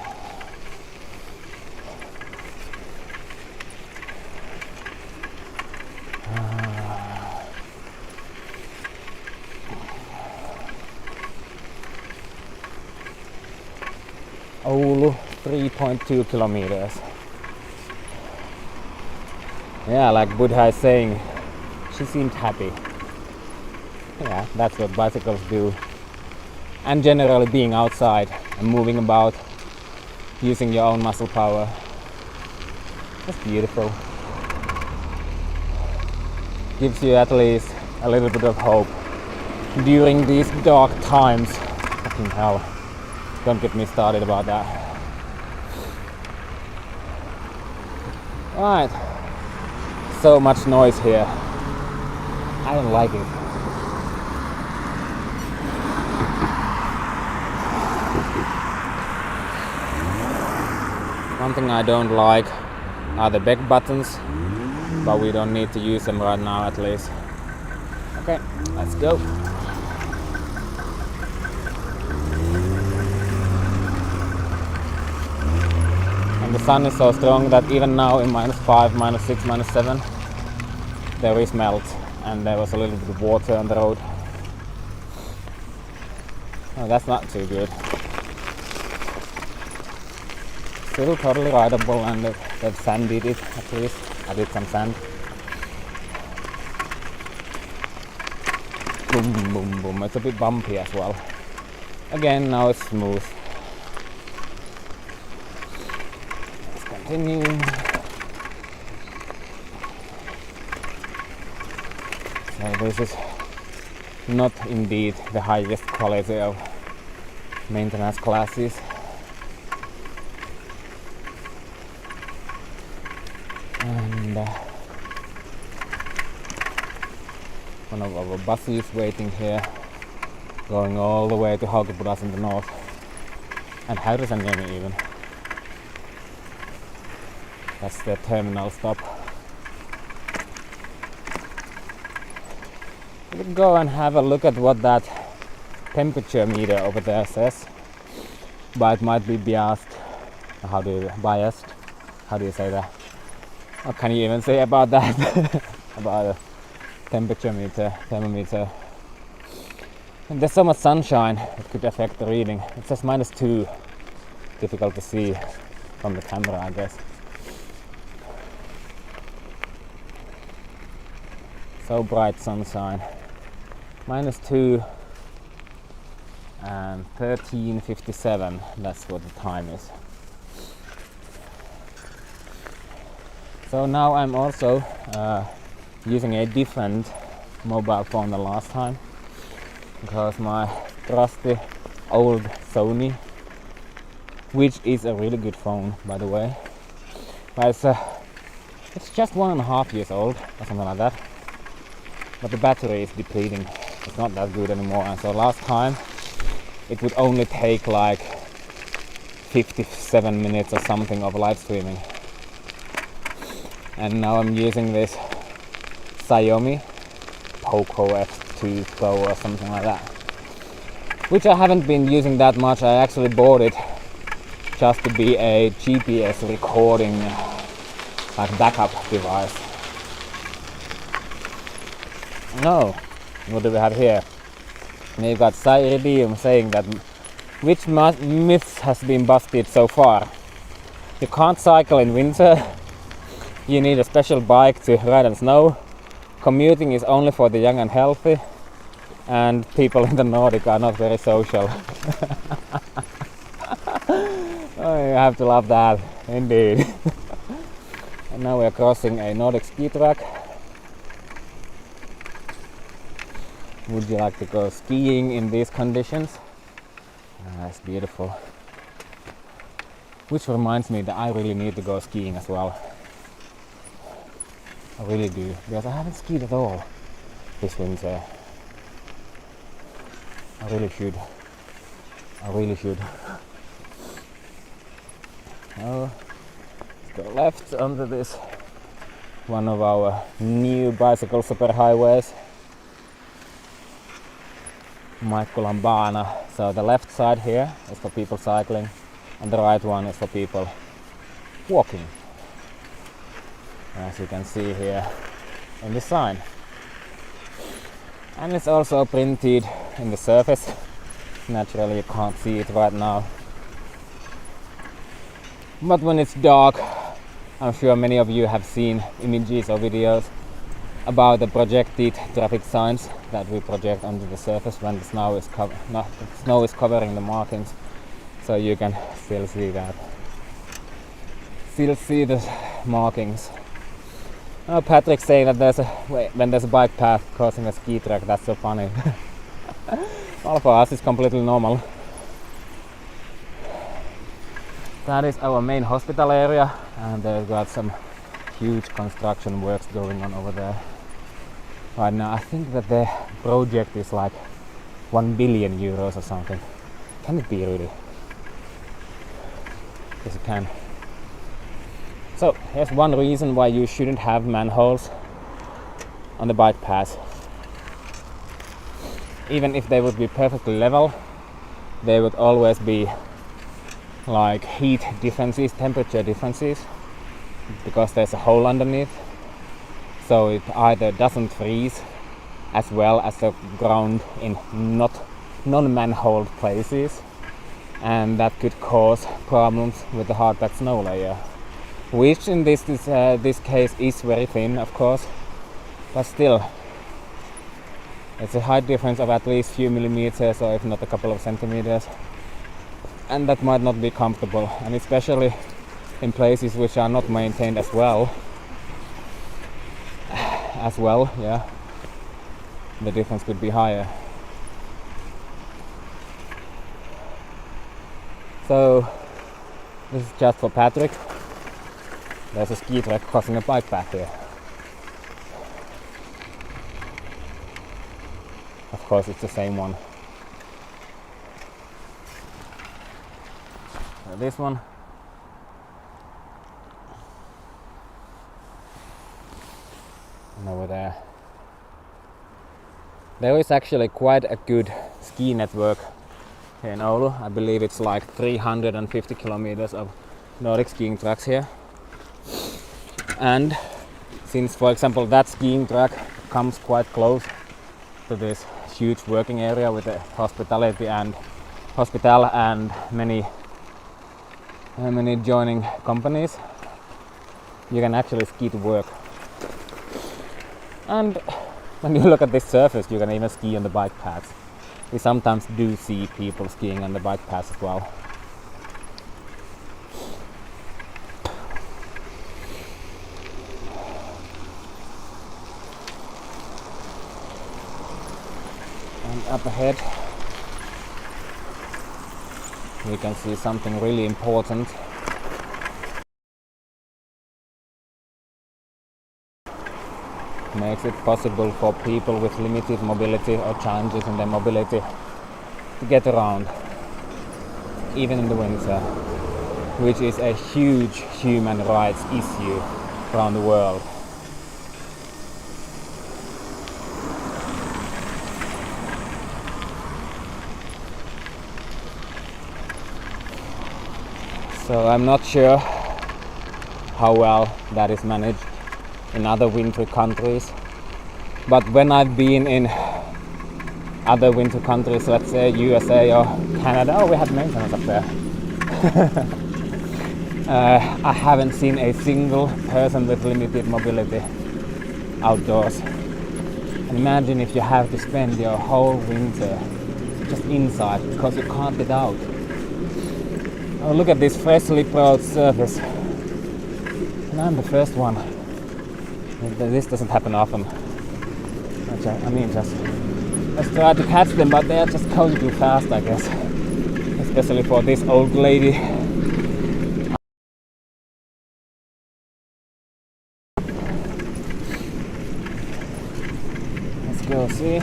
Oulu, 3.2 kilometers. Yeah, like Buddha is saying, she seemed happy. Yeah, that's what bicycles do. And generally being outside and moving about, using your own muscle power. That's beautiful. Gives you at least a little bit of hope during these dark times. Fucking hell. Don't get me started about that. Right. So much noise here. I don't like it. One thing I don't like are the back buttons, but we don't need to use them right now at least. Okay, let's go. And the sun is so strong that even now in -5, -6, -7 there is melt and there was a little bit of water on the road. Oh, that's not too good. Still totally rideable and they've sanded it at least. I did some sand. Boom, boom, boom. It's a bit bumpy as well. Again, now it's smooth. Let's continue. So this is not indeed the highest quality of maintenance classes. And one of our buses waiting here. going all the way to Haukipudas in the north, and Häyrysäniemi even. That's the terminal stop. We could go and have a look at what that temperature meter over there says, but it might be biased. Biased? How do you say that? What can you even say about that? About a temperature meter, thermometer. And there's so much sunshine, it could affect the reading. It says -2. Difficult to see from the camera, I guess. So bright sunshine. -2 and 13:57. That's what the time is. So now I'm also using a different mobile phone than last time, because my trusty old Sony, which is a really good phone by the way, but it's just 1.5 years old or something like that, but the battery is depleting. It's not that good anymore, and so last time it would only take like 57 minutes or something of live streaming, and now I'm using this Xiaomi Poco F2 Pro or something like that, which I haven't been using that much. I actually bought it just to be a GPS recording like backup device. No, what do we have here? We've got Cyridium saying that which myths has been busted so far. You can't cycle in winter. You need a special bike to ride on snow. Commuting is only for the young and healthy, and people in the Nordic are not very social. Oh, you have to love that, indeed. And now we are crossing a Nordic ski track. Would you like to go skiing in these conditions? That's beautiful. Which reminds me that I really need to go skiing as well. I really do, because I haven't skied at all this winter. I really should. Oh, let's go left onto this, one of our new bicycle superhighways, Maikkulan Baana. So the left side here is for people cycling, and the right one is for people walking, as you can see here in the sign. And it's also printed in the surface. Naturally you can't see it right now, but when it's dark, I'm sure many of you have seen images or videos about the projected traffic signs that we project onto the surface when the snow is covering the markings, so you can still see that. Still see the markings. Oh, Patrick's saying that when there's a bike path crossing a ski track. That's so funny. Well, for us it's completely normal. That is our main hospital area, and they've got some huge construction works going on over there right now. I think that the project is like 1 billion euros or something. Can it be really? Yes, it can. So here's one reason why you shouldn't have manholes on the bike path. Even if they would be perfectly level, there would always be like heat differences, temperature differences, because there's a hole underneath. So it either doesn't freeze as well as the ground in non-manhole places, and that could cause problems with the hard-packed snow layer, which in this case is very thin, of course, but still it's a height difference of at least a few millimeters, or if not a couple of centimeters, and that might not be comfortable, and especially in places which are not maintained as well, yeah, the difference could be higher. So this is just for Patrick. There's a ski track crossing a bike path here. Of course it's the same one. this one. And over there. There is actually quite a good ski network here in Oulu. I believe it's like 350 kilometers of Nordic skiing tracks here. And since, for example, that skiing track comes quite close to this huge working area with the hospitality and hospital and many joining companies, you can actually ski to work. And when you look at this surface, you can even ski on the bike paths. We sometimes do see people skiing on the bike paths as well. And up ahead we can see something really important. Makes it possible for people with limited mobility or challenges in their mobility to get around, even in the winter, which is a huge human rights issue around the world. So I'm not sure how well that is managed in other wintry countries, but when I've been in other winter countries, let's say USA or Canada, oh, we have maintenance up there. I haven't seen a single person with limited mobility outdoors. And imagine if you have to spend your whole winter just inside because you can't get out. Oh, look at this freshly plowed surface. And I'm the first one. This doesn't happen often. I mean, just let's try to catch them, but they are just going too fast, I guess. Especially for this old lady. Let's go see.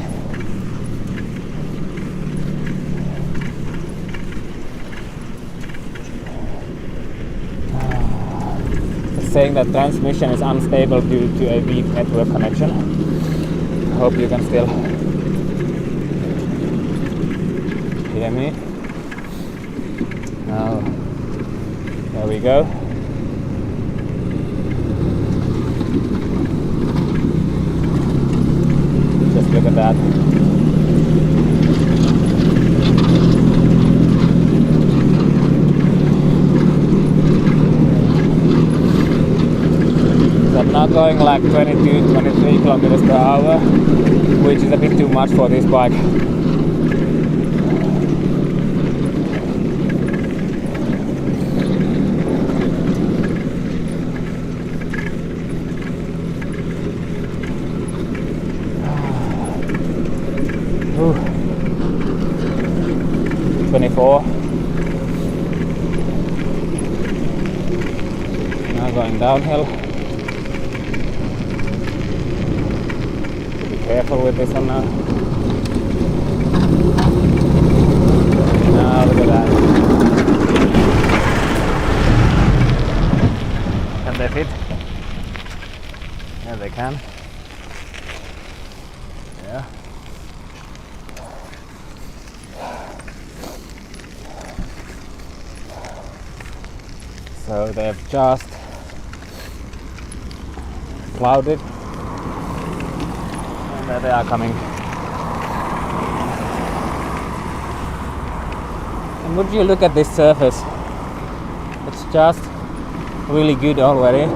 Saying that transmission is unstable due to a weak network connection. I hope you can still hear me. Now, there we go. Just look at that. Now going like 22-23 kilometers per hour, which is a bit too much for this bike. Ooh. 24. Now going downhill. Careful with this one now. Now look at that. Can they fit? Yeah, they can. Yeah. So they've just plowed it. There they are coming. And would you look at this surface? It's just really good already.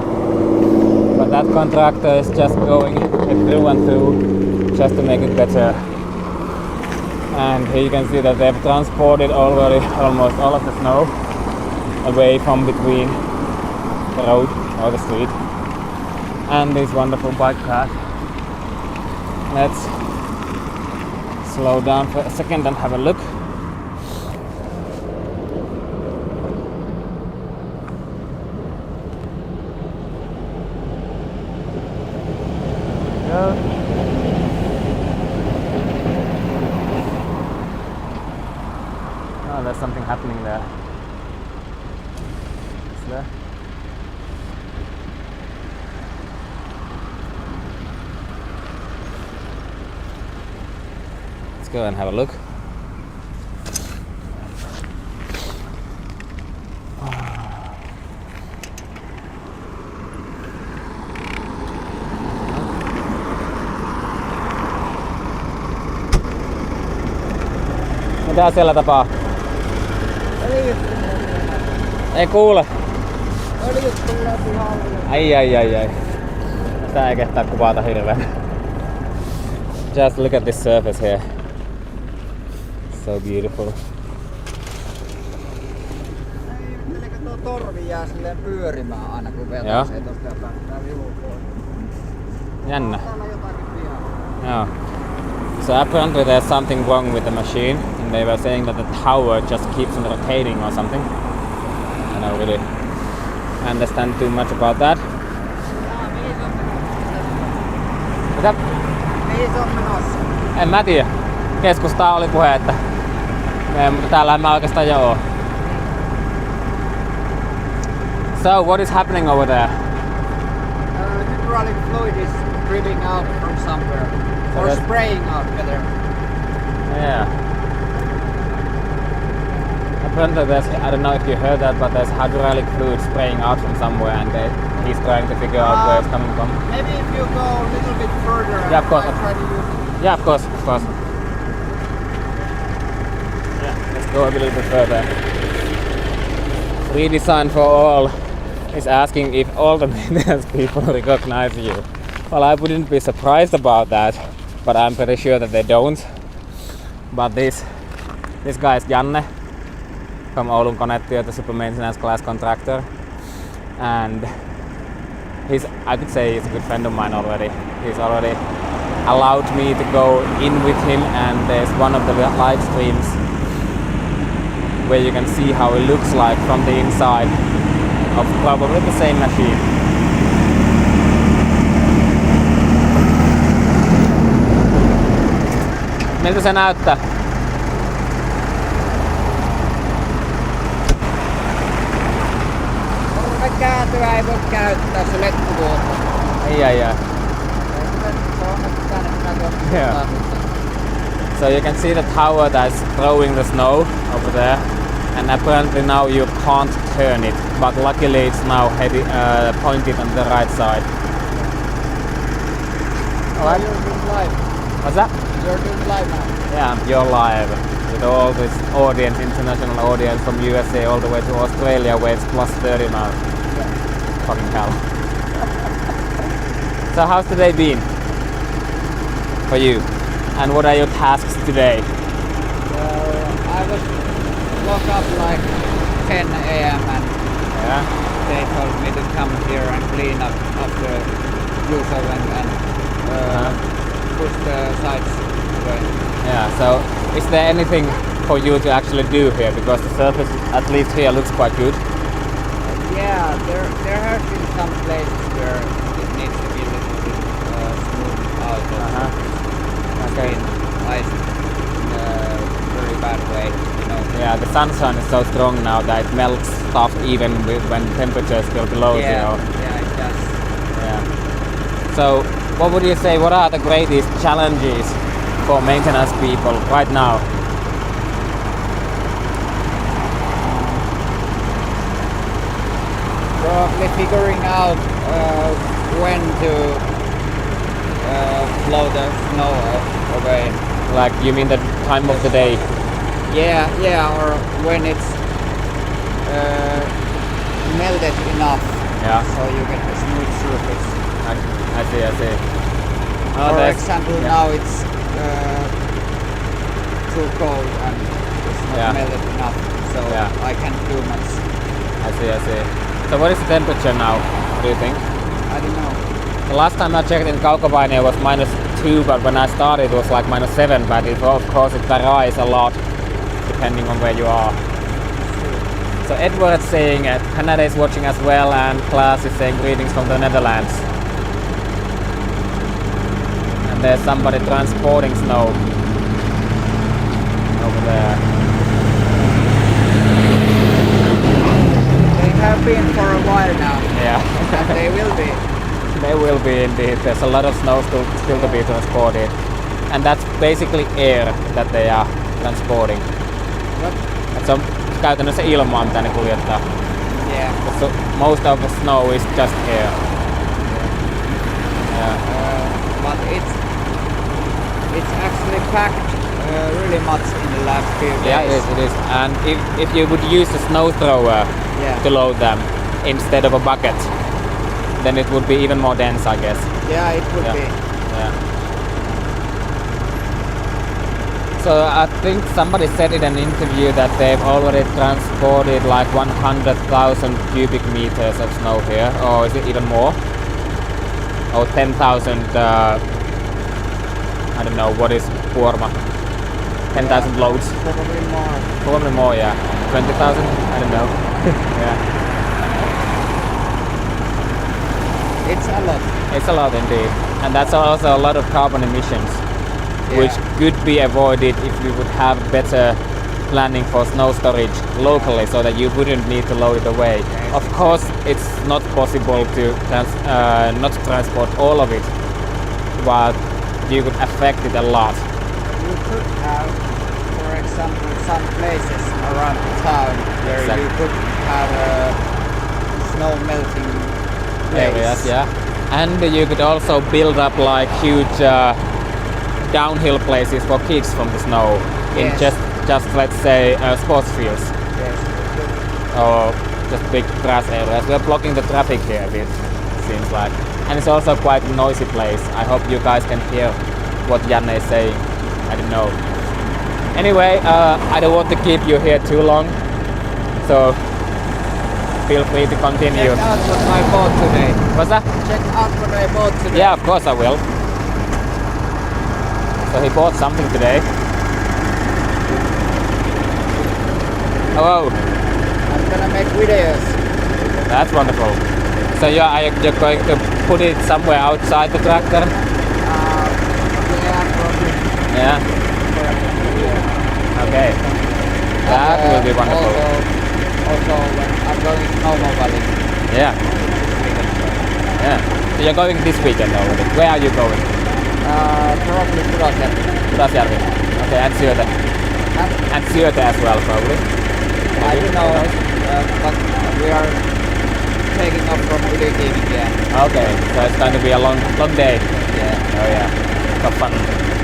But that contractor is just going through and through just to make it better. And here you can see that they've transported already almost all of the snow away from between the road or the street and this wonderful bike path. Let's slow down for a second and have a look. Oh, there's something happening there. there. Let's go and have a look. Mitä siellä tapahtuu? Ei kuule. Öljyt tulee pihalle. Ai. Tää ei kehtaa kuvata hirveen. Just look at this surface here. So beautiful. Ihmettelekö tuo torvi jää silleen pyörimään aina kun vetäisee tosta ja päästään viluun pois? Jännä. Täällä on jotakin pihaa. Yeah. So apparently there's something wrong with the machine, and they were saying that the tower just keeps on rotating or something. I don't really understand too much about that. Mitä? Mihin se on menossa? En mä tiedä. Keskustaa oli puhe, että mutta täällähän mä oikeastaan jo oon. So what is happening over there? Hydraulic fluid is dripping out from somewhere. Or spraying out better. Yeah. Apparently there's, I don't know if you heard that, but there's hydraulic fluid spraying out from somewhere and he's trying to figure out where it's coming from. Maybe if you go a little bit further Yeah, of course. and try to use it. Yeah, of course. Yeah, let's go a little bit further. Redesign for all is asking if all the maintenance people recognize you. Well, I wouldn't be surprised about that, but I'm pretty sure that they don't. But this guy is Janne from Oulun Konetyö, the super maintenance class contractor, and I could say he's a good friend of mine already. He's already allowed me to go in with him, and there's one of the live streams where you can see how it looks like from the inside of probably the same machine. Miltä se näyttää? Korve kääntyä ei voi käyttää, se letkuvuoto. Ai. Se on nyt tänne minä Yeah. So you can see the tower that's throwing the snow over there, and apparently now you can't turn it, but luckily it's now pointed on the right side. Alright. You're doing live. What's that? You're doing live now. Yeah, you're live with all this audience, international audience from USA all the way to Australia where it's plus 30 now. Yeah. Fucking hell. So how's today been for you? And what are your tasks today? I was woke up like 10 a.m. and Yeah. they told me to come here and clean up after use and push the sides away. Yeah, so is there anything for you to actually do here? Because the surface, at least here, looks quite good. Yeah, there have been some places where it needs to be a little bit smoothed out. Okay. Ice in a very bad way, you know. Yeah, the sunshine is so strong now that it melts stuff even when temperatures go below zero. Yeah, it does. Yeah. So, what would you say? What are the greatest challenges for maintenance people right now? Probably figuring out when to blow the snow away. Like, you mean the time of the day? Yeah, or when it's melted enough, Yeah. so you get a smooth surface. I see. Oh, For that's- example, yeah. now it's too cold and it's not Yeah. melted enough, so Yeah. I can't do much. I see. So what is the temperature now, do you think? I don't know. The last time I checked in Kaukovainen it was -2, but when I started it was like -7, but of course it varies a lot depending on where you are. So Edward's saying Canada is watching as well, and Klaas is saying greetings from the Netherlands. And there's somebody transporting snow over there. They have have been for a while now. Yeah. And they will be. They will be indeed. There's a lot of snow still to be transported. And that's basically air that they are transporting. What? Et se on käytännössä ilmaa mitä ne kuljettaa. Yeah. So most of the snow is just air. Yeah. But it's actually packed really much in the last few days. Yeah, it is. And if you would use a snow thrower to load them instead of a bucket, then it would be even more dense, I guess. Yeah, it would be. Yeah. So I think somebody said in an interview that they've already transported like 100,000 cubic meters of snow here, or is it even more? Or 10,000, I don't know, what is kuorma? 10,000 loads? Probably more. Probably more, yeah. 20,000? I don't know. Yeah. It's a lot. It's a lot indeed. And that's also a lot of carbon emissions, Yeah. which could be avoided if we would have better planning for snow storage locally so that you wouldn't need to load it away. Yes. Of course, it's not possible to not transport all of it, but you could affect it a lot. You could have, for example, some places around the town where Exactly. you could have a snow melting place. Areas, yeah. And you could also build up like huge downhill places for kids from the snow in Yes. just let's say sports fields Yes. or just big grass areas. We are blocking the traffic here a bit, seems like. And it's also quite a noisy place. I hope you guys can hear what Janne is saying. I don't know. Anyway, I don't want to keep you here too long, so feel free to continue. Check out what I bought today. What's that? Check out what I bought today. Yeah, of course I will. So he bought something today. Hello. I'm gonna make videos. That's wonderful. So you're going to put it somewhere outside the tractor? Yeah, probably. Yeah. Okay. That will be wonderful. Also when I'm going snowmobiling. Yeah. Yeah. So you're going this weekend already. Where are you going? Probably Pudasjärvi. Pudasjärvi. Okay, and Syöte. And Syöte as well, probably. I don't know, but we are taking off from Ylikiivi again. Okay, so it's going to be a long day. Yeah. Oh yeah. So fun.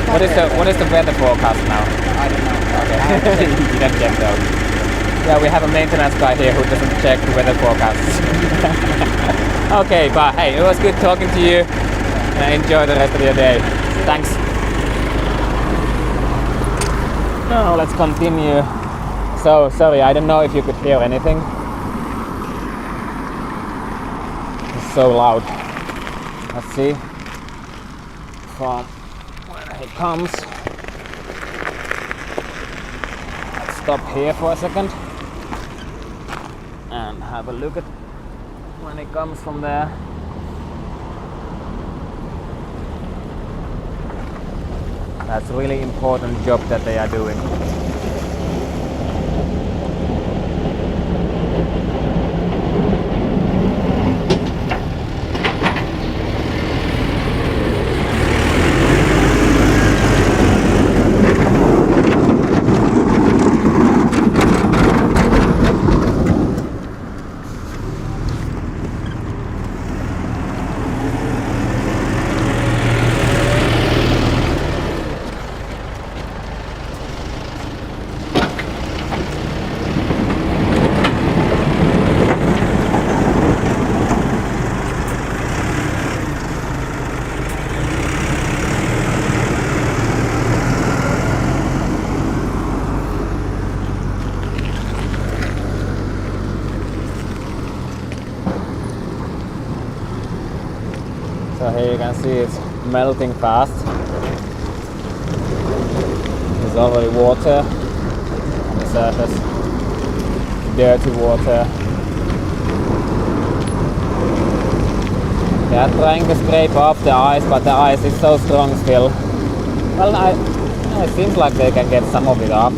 What is the weather forecast now? I don't know. Okay. You didn't check though. Yeah, we have a maintenance guy here who doesn't check the weather forecasts. Okay, but hey, it was good talking to you. Enjoy the rest of your day. Thanks. Now let's continue. So sorry, I don't know if you could hear anything. It's so loud. Let's see from where he comes. Let's stop here for a second and have a look at when it comes from there. That's a really important job that they are doing. So here you can see it's melting fast. There's already water on the surface, dirty water. They are trying to scrape off the ice, but the ice is so strong still. Well, it seems like they can get some of it off.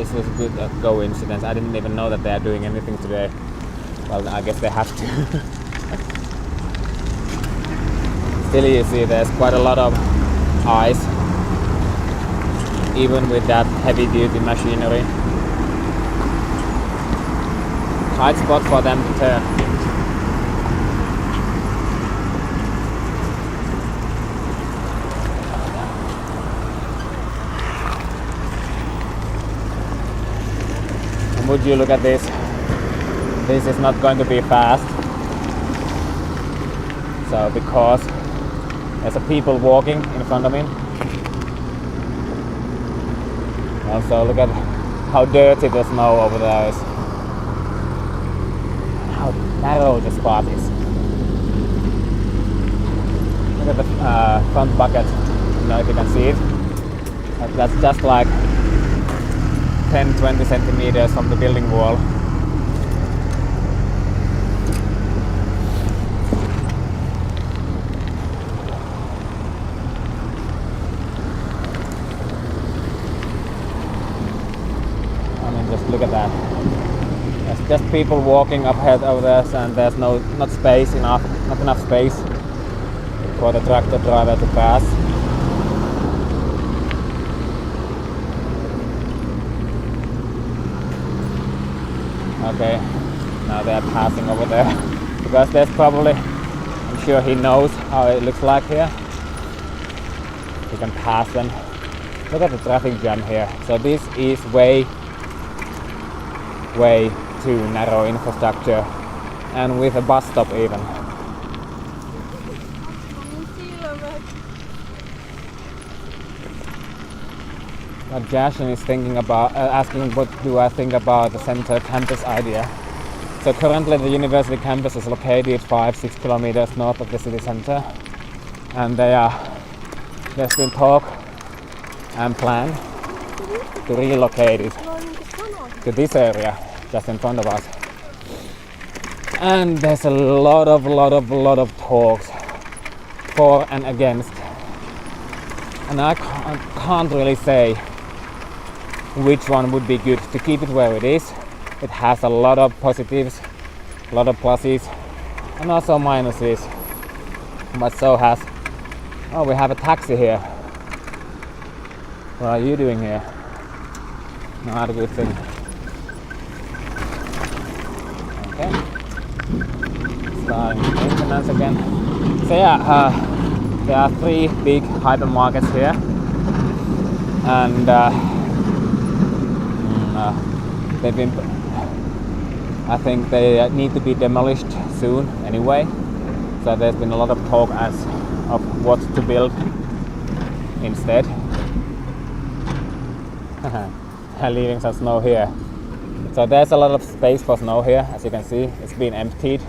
this was a good coincidence. I didn't even know that they are doing anything today. Well, I guess they have to. Still, you see there's quite a lot of ice, even with that heavy-duty machinery. Tight spot for them to turn. And would you look at this? This is not going to be fast. So because there's a people walking in front of me. Also look at how dirty the snow over there is. How narrow the spot is. Look at the front bucket. I don't know if you can see it. That's just like 10-20 centimeters from the building wall. I mean, just look at that. There's just people walking up ahead over there, and there's not enough space for the tractor driver to pass. Okay, now they're passing over there because there's probably, I'm sure he knows how it looks like here. You can pass them. Look at the traffic jam here. So this is way too narrow infrastructure, and with a bus stop even. But Jashin is thinking about asking what do I think about the center campus idea. So currently the university campus is located 5-6 kilometers north of the city center, and there's been talk and plan to relocate it to this area just in front of us. And there's a lot of talks for and against, and I can't really say which one would be good. To keep it where it is. It has a lot of positives, a lot of pluses, and also minuses. But so has, oh, we have a taxi here. What are you doing here? Not a good thing. Okay. Starting maintenance again. So yeah, there are 3 big hypermarkets here, and I think they need to be demolished soon anyway. So there's been a lot of talk of what to build instead. Leaving some snow here. So there's a lot of space for snow here, as you can see. It's been emptied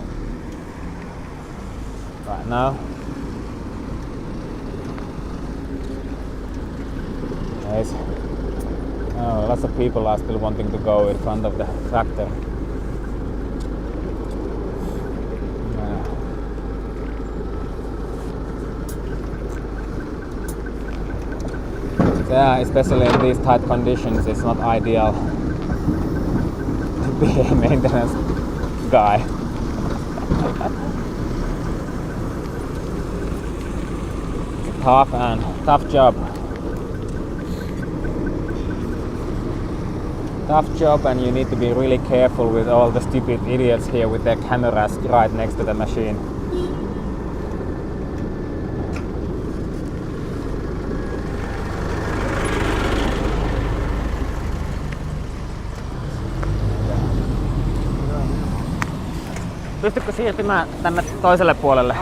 right now. Nice. Oh, lots of people are still wanting to go in front of the tractor. Yeah, especially in these tight conditions, it's not ideal to be a maintenance guy. It's a tough job. Tough job, and you need to be really careful with all the stupid idiots here with their cameras right next to the machine. Pystytkö siirtymään tänne toiselle puolelle?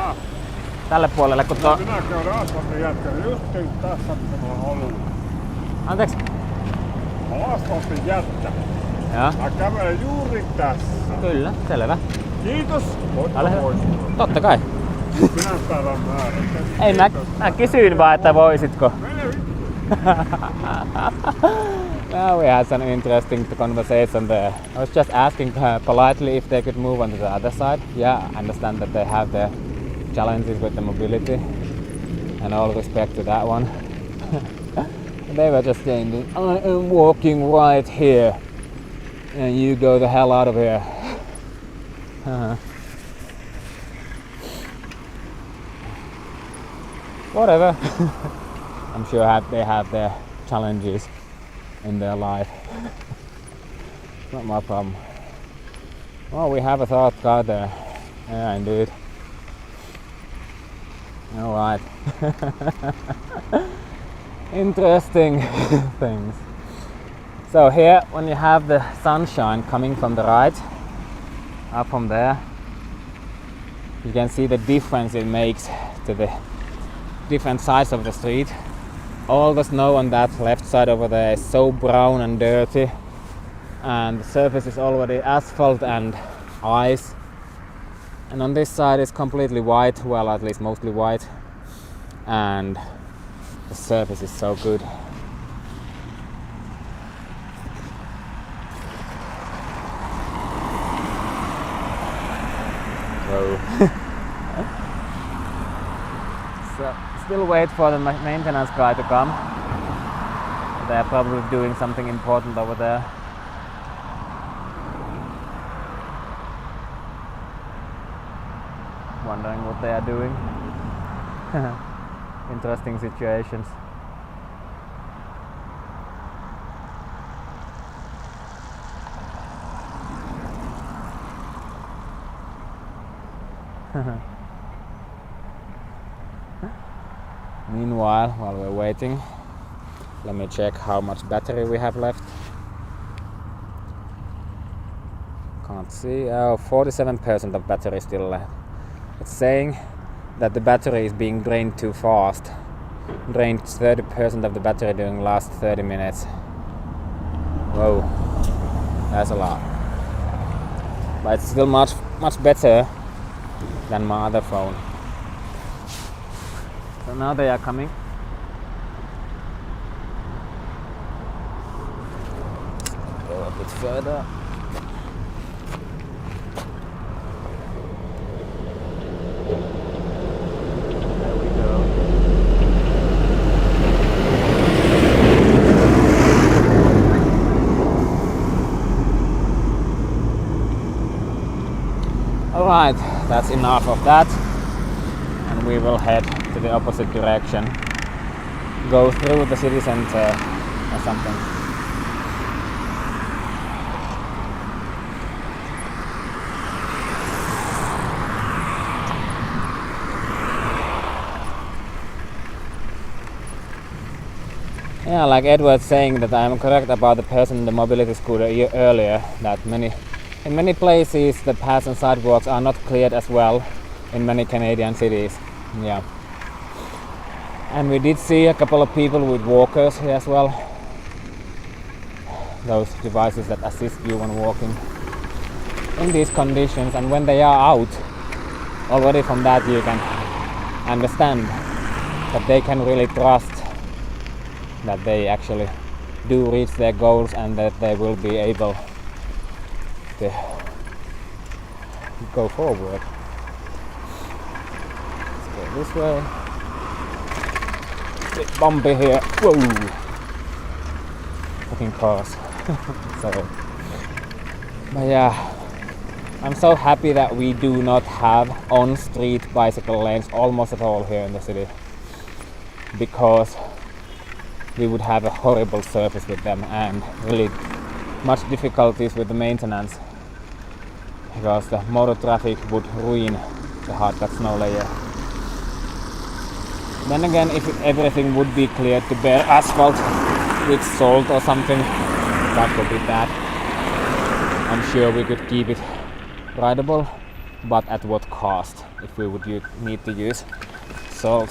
Tälle puolelle, kun tuo... Minä käydään asfaltin jätkänä justiin tässä, mitä mulla on ollut. Anteeksi? Mä oon asfaltin jätkä. Joo. Mä kävelen juuri tässä. Kyllä, selvä. Kiitos. Voitko pois? Totta kai. Minä päivän määrä. Ei, mä kysyin vaan, että voisitko. Well, we had some interesting conversation there. I was just asking politely if they could move on to the other side. Yeah, I understand that they have their challenges with the mobility, and all respect to that one. They were just saying, I am walking right here and you go the hell out of here. Whatever. I'm sure they have their challenges in their life. It's not my problem. Oh, we have a thought car there. Yeah, indeed. Alright. Interesting things. So here, when you have the sunshine coming from the right, up from there, you can see the difference it makes to the different sides of the street. All the snow on that left side over there is so brown and dirty, and the surface is already asphalt and ice. And on this side it's completely white, well, at least mostly white, and the surface is so good. So still wait for the maintenance guy to come. They're probably doing something important over there. Wondering what they are doing. Interesting situations. Meanwhile, while we're waiting, let me check how much battery we have left. Can't see. Oh, 47% of battery still left. It's saying that the battery is being drained too fast. Drained 30% of the battery during the last 30 minutes. Whoa, that's a lot. But it's still much better than my other phone. So now they are coming. Go a bit further. There we go. Alright, that's enough of that. And we will head to the opposite direction. Go through the city center or something. Yeah, like Edward's saying that I am correct about the person in the mobility scooter earlier, that in many places the paths and sidewalks are not cleared as well in many Canadian cities. Yeah. And we did see a couple of people with walkers here as well. Those devices that assist you when walking in these conditions, and when they are out, already from that you can understand that they can really trust that they actually do reach their goals and that they will be able to go forward. Let's go this way. Bit bumpy here. Whoa! Fucking cars. So, but yeah, I'm so happy that we do not have on-street bicycle lanes almost at all here in the city, because we would have a horrible surface with them and really much difficulties with the maintenance, because the motor traffic would ruin the hard cut snow layer. Then again, if everything would be cleared to bare asphalt with salt or something, that would be bad. I'm sure we could keep it rideable, but at what cost if we would need to use salt.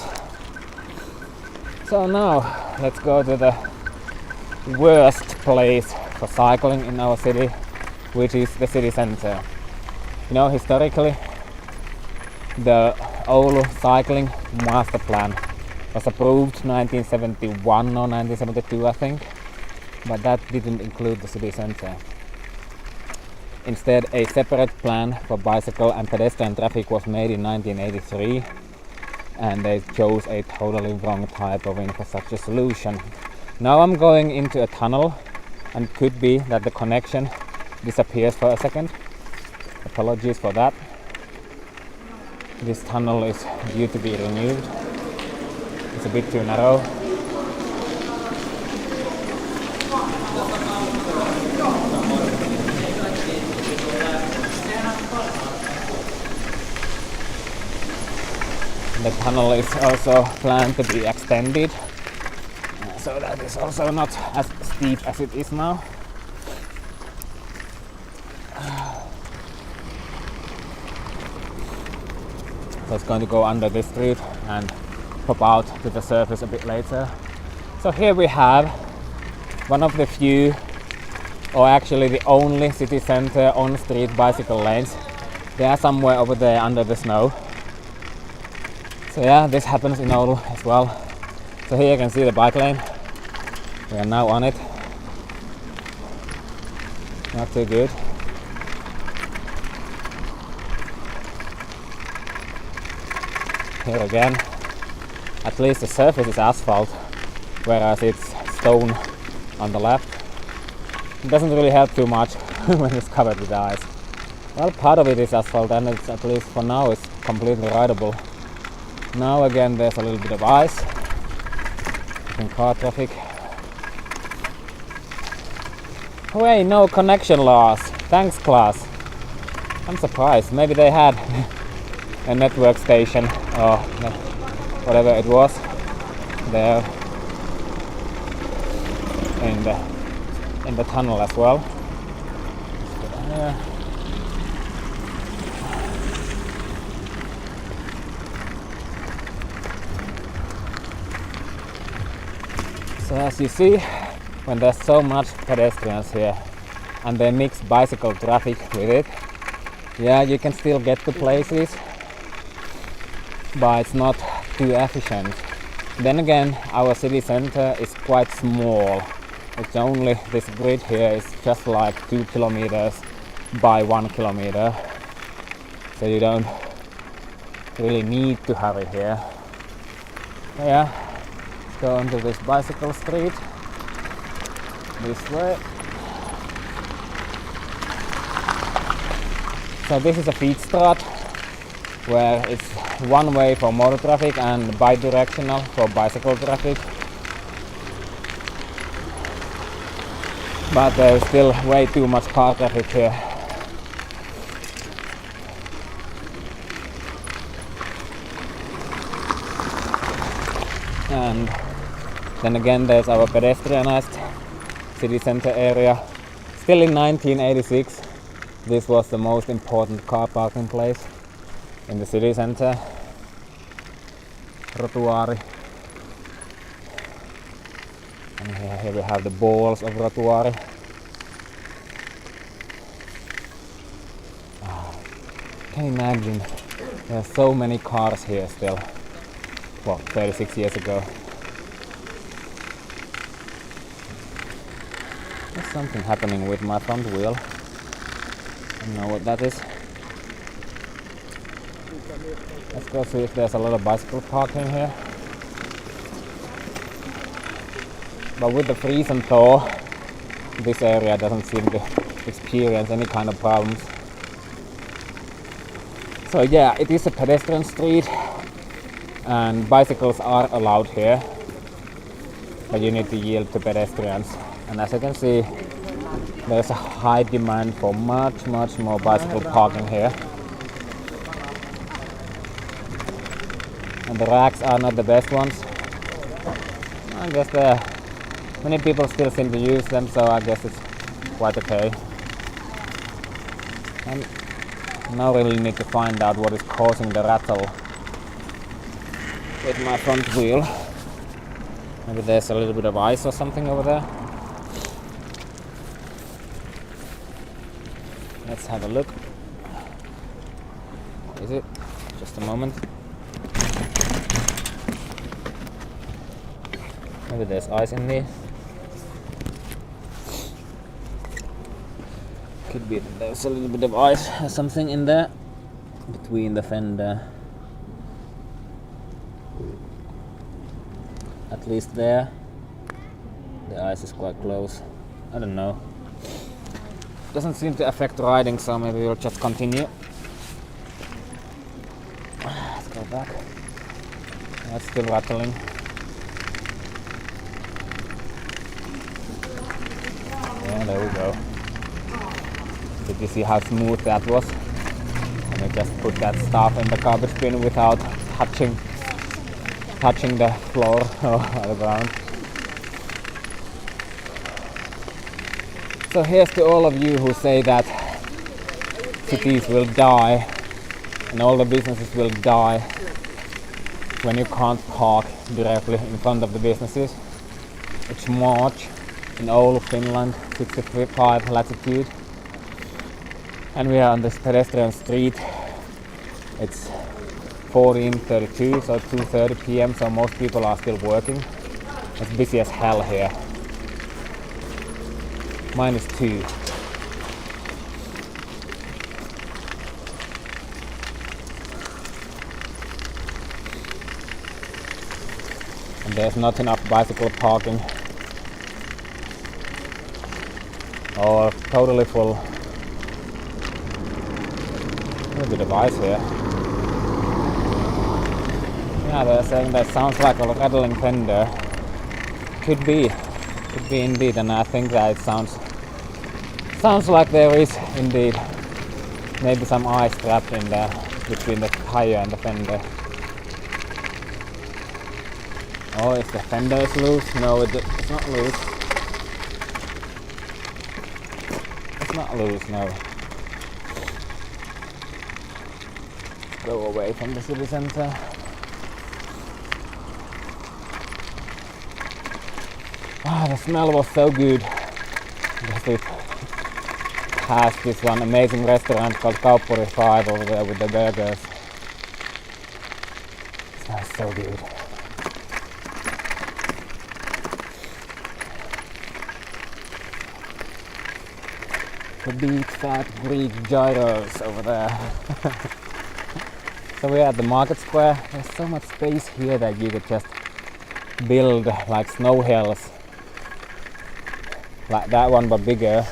So now let's go to the worst place for cycling in our city, which is the city center. You know, historically the Oulu cycling master plan was approved 1971 or 1972, I think, but that didn't include the city center. Instead, a separate plan for bicycle and pedestrian traffic was made in 1983, and they chose a totally wrong type of infrastructure solution. Now I'm going into a tunnel, and it could be that the connection disappears for a second. Apologies for that. This tunnel is due to be renewed. It's a bit too narrow. The tunnel is also planned to be extended, so that is also not as steep as it is now. So it's going to go under this street and pop out to the surface a bit later. So here we have one of the few, or actually the only city center on-street bicycle lanes. They are somewhere over there under the snow. So yeah, this happens in Oulu as well. So here you can see the bike lane. We are now on it. Not too good. Here again, at least the surface is asphalt, whereas it's stone on the left. It doesn't really help too much when it's covered with ice. Well, part of it is asphalt, and it's, at least for now, it's completely rideable. Now again there's a little bit of ice in car traffic. Hey, no connection loss. Thanks, class. I'm surprised. Maybe they had a network station or whatever it was there in the tunnel as well. So as you see, when there's so much pedestrians here and they mix bicycle traffic with it, yeah, you can still get to places, but it's not too efficient. Then again, our city center is quite small. It's only, this grid here is just like 2 kilometers by 1 kilometer. So you don't really need to hurry here. So yeah, let's go onto this bicycle street. This way. So this is a Fietsstraat, where it's one way for motor traffic and bi-directional for bicycle traffic. But there's still way too much car traffic here. And then again there's our pedestrianized city center area. Still in 1986, this was the most important car parking place in the city center. Rotuari. And here we have the balls of Rotuari. Can you imagine? There are so many cars here still. Well, 36 years ago. There's something happening with my front wheel. I don't know what that is. Let's go see if there's a lot of bicycle parking here. But with the freeze and thaw, this area doesn't seem to experience any kind of problems. So yeah, it is a pedestrian street and bicycles are allowed here, but you need to yield to pedestrians. And as you can see, there's a high demand for much more bicycle parking here. And the racks are not the best ones. I guess many people still seem to use them, so I guess it's quite okay. And now we really need to find out what is causing the rattle with my front wheel. Maybe there's a little bit of ice or something over there. Let's have a look. Is it? Just a moment. Maybe there's ice in there. Could be that there's a little bit of ice or something in there between the fender. At least there. The ice is quite close. I don't know. Doesn't seem to affect riding, so maybe we'll just continue. Let's go back. That's still rattling. Yeah, there we go. Did you see how smooth that was? And we just put that stuff in the garbage bin without touching the floor or the ground. So here's to all of you who say that cities will die and all the businesses will die when you can't park directly in front of the businesses. It's March in Oulu, Finland, 65 latitude, and we are on this pedestrian street. It's 14:32, so 2:30 p.m. so most people are still working. It's busy as hell here. -2. And there's not enough bicycle parking. Or totally full. A bit of ice here. Yeah, they're saying that sounds like a rattling fender. Could be indeed, and I think that it sounds like there is indeed maybe some ice trapped in there between the tire and the fender. Oh, if the fender is loose? No, it's not loose. It's not loose, no. Go away from the city center. Ah, the smell was so good. Just we passed this one amazing restaurant called Kauppuri 5 over there with the burgers. It smells so good. The big fat Greek gyros over there. So we're at the market square. There's so much space here that you could just build like snow hills. Like that one, but bigger.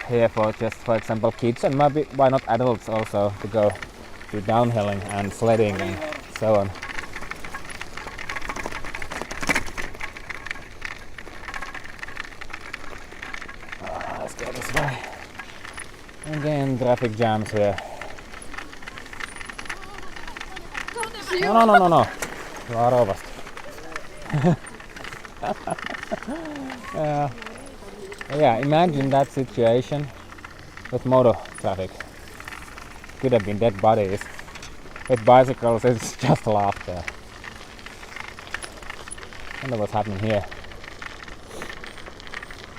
Here for just, for example, kids and maybe why not adults also to go do downhilling and sledding and so on. Let's go this way. Again, traffic jams here. No. Varovasti. Yeah, imagine that situation with motor traffic. Could have been dead bodies. With bicycles, it's just laughter. I wonder what's happening here.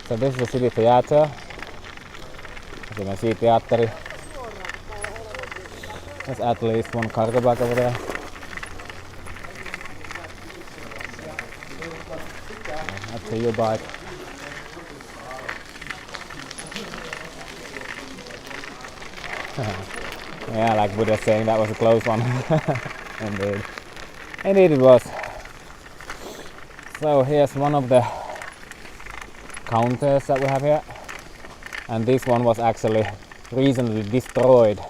So this is the city theater. As you can see, teatteri. There's at least one cargo bag over there. That's a U-bike. Yeah, like Buddha saying, that was a close one. Indeed it was. So here's one of the counters that we have here, and this one was actually recently destroyed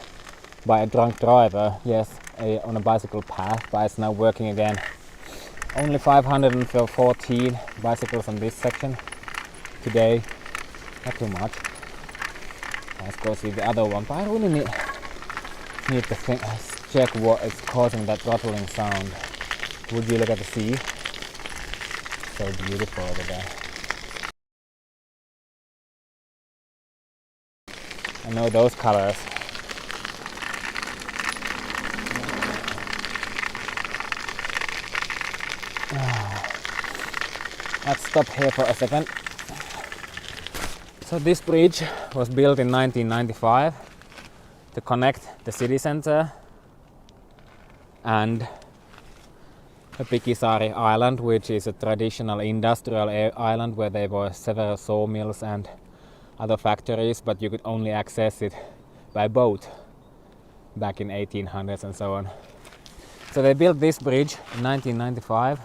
by a drunk driver, yes, on a bicycle path, but it's now working again. Only 514 bicycles on this section today, not too much. Let's go see the other one, but I really need to check what is causing that rattling sound. Would you look at the sea? So beautiful over there. I know those colors. Let's stop here for a second. So this bridge was built in 1995 to connect the city center and the Pikisaari Island, which is a traditional industrial island where there were several sawmills and other factories, but you could only access it by boat back in 1800s and so on. So they built this bridge in 1995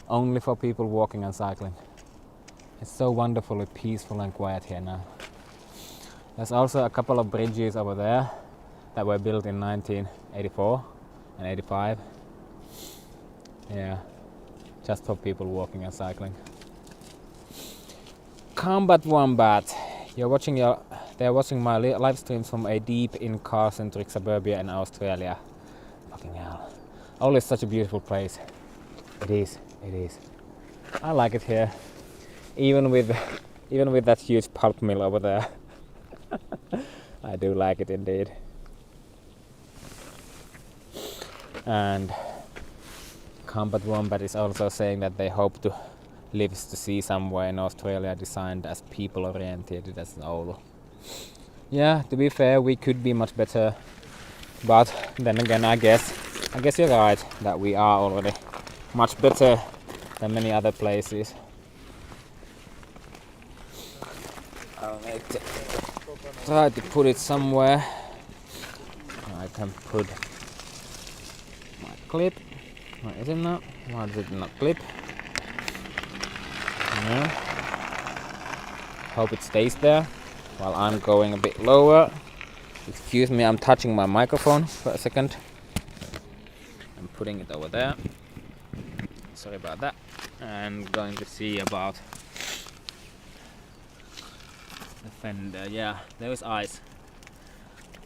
only for people walking and cycling. It's so wonderfully peaceful and quiet here now. There's also a couple of bridges over there that were built in 1984 and 85. Yeah, just for people walking and cycling. Combat Wombat. They're watching my live streams from a deep in car-centric suburbia in Australia. Fucking hell. Oulu is such a beautiful place. It is. I like it here. Even with that huge pulp mill over there. I do like it indeed. And Combat Wombat is also saying that they hope to live to see somewhere in Australia designed as people oriented as Oulu. Yeah, to be fair, we could be much better, but then again, I guess you're right that we are already much better than many other places. I'll need to try to put it somewhere. I can put my clip. Where is it now? Why does it not clip? Yeah. Hope it stays there while I'm going a bit lower. Excuse me, I'm touching my microphone for a second. I'm putting it over there. Sorry about that. And going to see about the fender. Yeah, there is ice.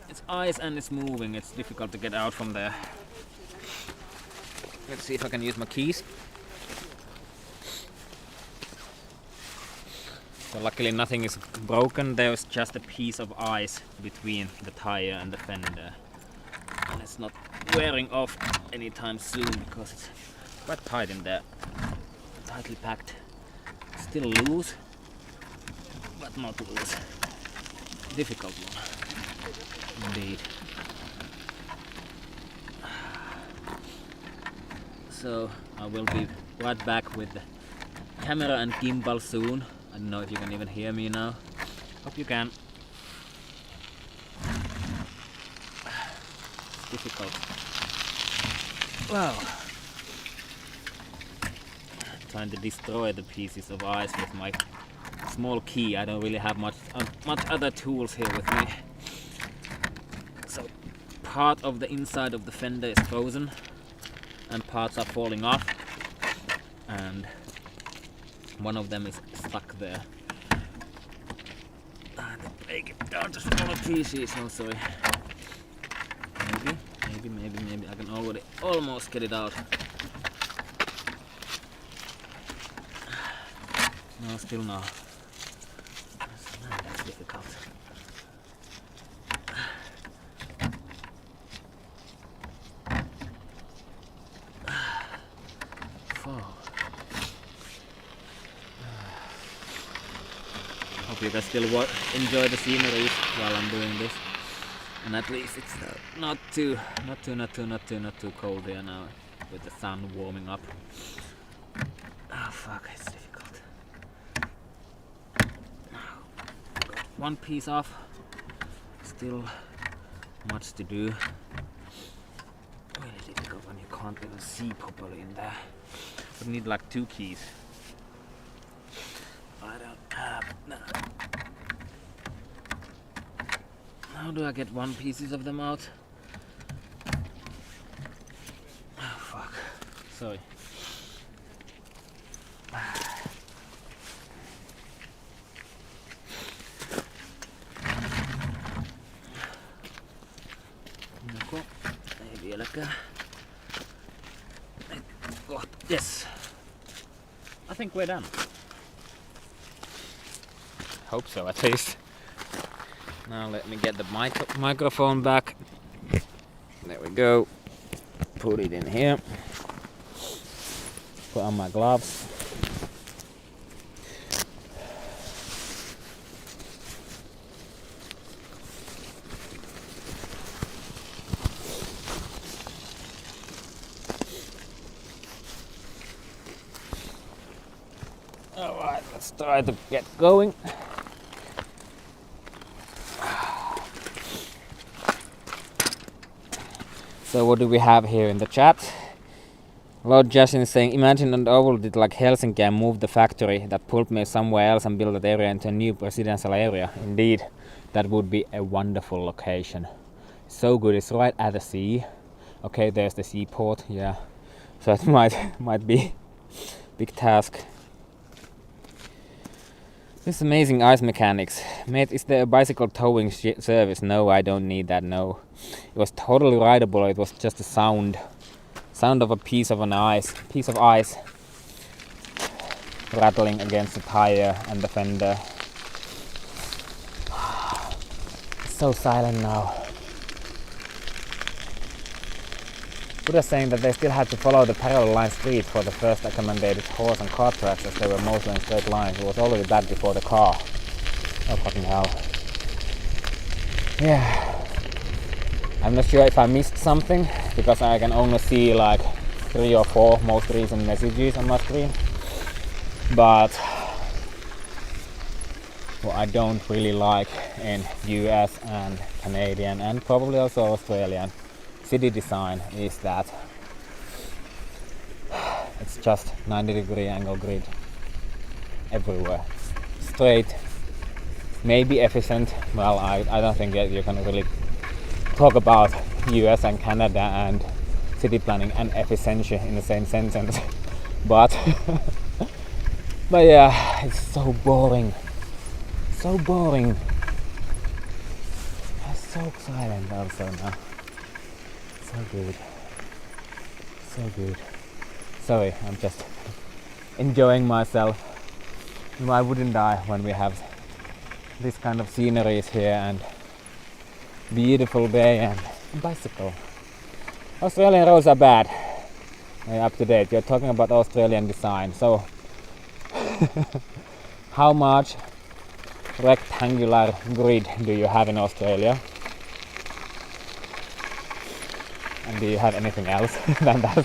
It's ice and it's moving. It's difficult to get out from there. Let's see if I can use my keys. So luckily nothing is broken. There's just a piece of ice between the tire and the fender. And it's not wearing off anytime soon because it's quite tight in there. Tightly packed. Still loose, but not loose. Difficult one. Indeed. So I will be right back with the camera and gimbal soon. I don't know if you can even hear me now. Hope you can. It's difficult. Wow. Trying to destroy the pieces of ice with my small key. I don't really have much other tools here with me. So part of the inside of the fender is frozen and parts are falling off, and one of them is stuck there. And break it down to smaller pieces. Oh, sorry. Maybe I can already almost get it out. No, still no. That's difficult. Hope you guys still enjoy the scenery while I'm doing this, and at least it's not too cold here now with the sun warming up. Oh fuck, it's difficult. Got one piece off. Still much to do. Really difficult when you can't even see properly in there. We need like 2 keys. I don't have. No. How do I get 1 pieces of them out? Oh fuck. Sorry. Ei vieläkään. Yes. I think we're done. Hope so, at least. Now let me get the microphone back. There we go. Put it in here. Put on my gloves. Alright, let's try to get going. So what do we have here in the chat? Lord Justin is saying, imagine that Oulu did like Helsinki and moved the factory that pulp mill somewhere else and build that area into a new residential area. Indeed, that would be a wonderful location. So good, it's right at the sea. Okay, there's the seaport, yeah. So it might be big task. This is amazing ice mechanics. Mate, is there a bicycle towing service? No, I don't need that, no. It was totally rideable, it was just a sound of a piece of ice rattling against the tire and the fender. It's so silent now. Buddha's saying that they still had to follow the parallel line street for the first accommodated horse and cart tracks as they were mostly in straight lines. It was already bad before the car. Oh fucking hell. Yeah. I'm not sure if I missed something because I can only see like 3 or 4 most recent messages on my screen. But what I don't really like in US and Canadian and probably also Australian city design is that it's just 90-degree angle grid everywhere. Straight, maybe efficient. Well, I don't think that you can really talk about US and Canada and city planning and efficiency in the same sentence. But yeah, it's so boring. So boring. It's so silent also now. So good. So good. Sorry, I'm just enjoying myself. Why wouldn't I when we have this kind of sceneries here and beautiful day and bicycle. Australian roads are bad. Up to date. You're talking about Australian design. So how much rectangular grid do you have in Australia? And do you have anything else than that?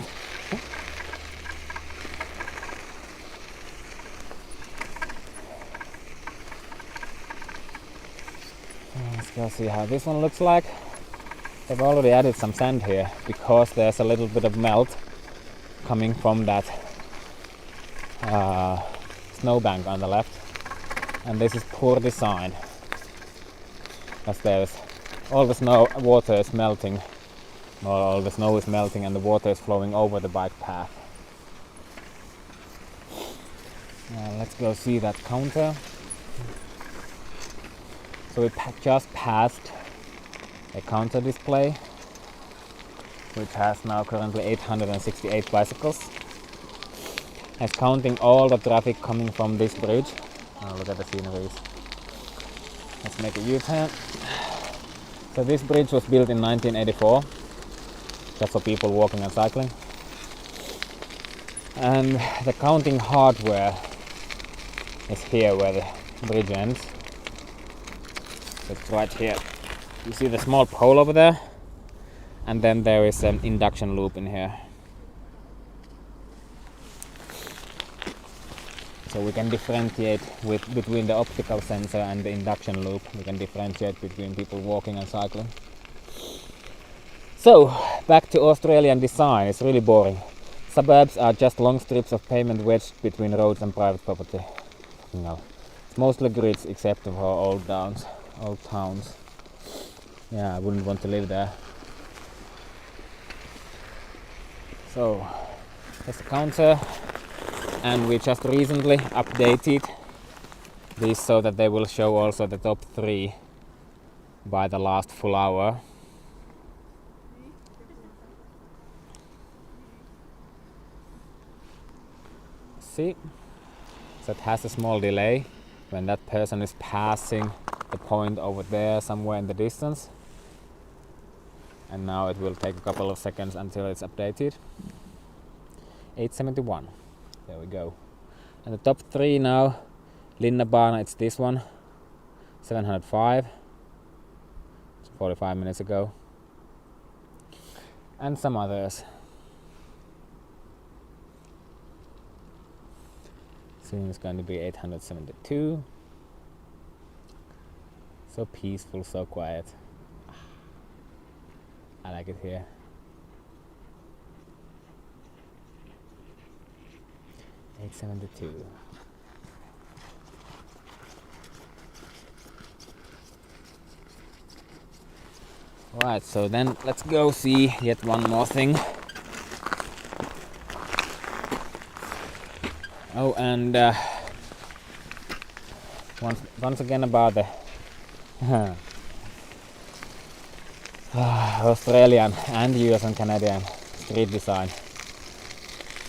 Let's go see how this one looks like. They've already added some sand here because there's a little bit of melt coming from that snowbank on the left. And this is poor design, as there's all the water is melting, or all the snow is melting and the water is flowing over the bike path. Let's go see that counter. So we just passed a counter display which has now currently 868 bicycles. It's counting all the traffic coming from this bridge. Look at the sceneries. Let's make a U-turn. So this bridge was built in 1984, just for people walking and cycling. And the counting hardware is here where the bridge ends. It's right here. You see the small pole over there? And then there is an induction loop in here. So we can differentiate between the optical sensor and the induction loop. We can differentiate between people walking and cycling. So, back to Australian design. It's really boring. Suburbs are just long strips of pavement wedged between roads and private property. No. It's mostly grids except for old towns. Yeah, I wouldn't want to live there. So, there's the counter. And we just recently updated these so that they will show also the top 3 by the last full hour. See? So it has a small delay when that person is passing the point over there somewhere in the distance. And now it will take a couple of seconds until it's updated. 871. There we go. And the top 3 now, Linnabana, it's this one, 705, it's 45 minutes ago, and some others. Soon it's going to be 872. So peaceful, so quiet. I like it here. 872. Right, so then let's go see yet one more thing. Oh, and once again about the Australian and US and Canadian street design,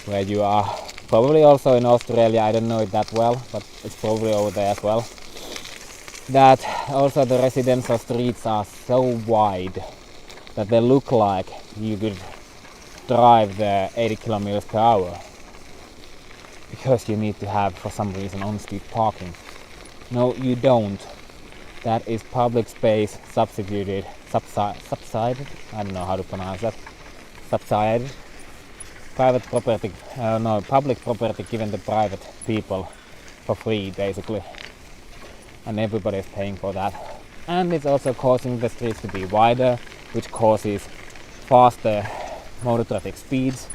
where you are probably also in Australia. I don't know it that well, but it's probably over there as well. That also the residential streets are so wide that they look like you could drive there 80 kilometers per hour, because you need to have, for some reason, on-street parking. No, you don't. That is public space subsidized. I don't know how to pronounce that. Subsidized. Private property, public property given to private people for free, basically. And everybody is paying for that. And it's also causing the streets to be wider, which causes faster motor traffic speeds,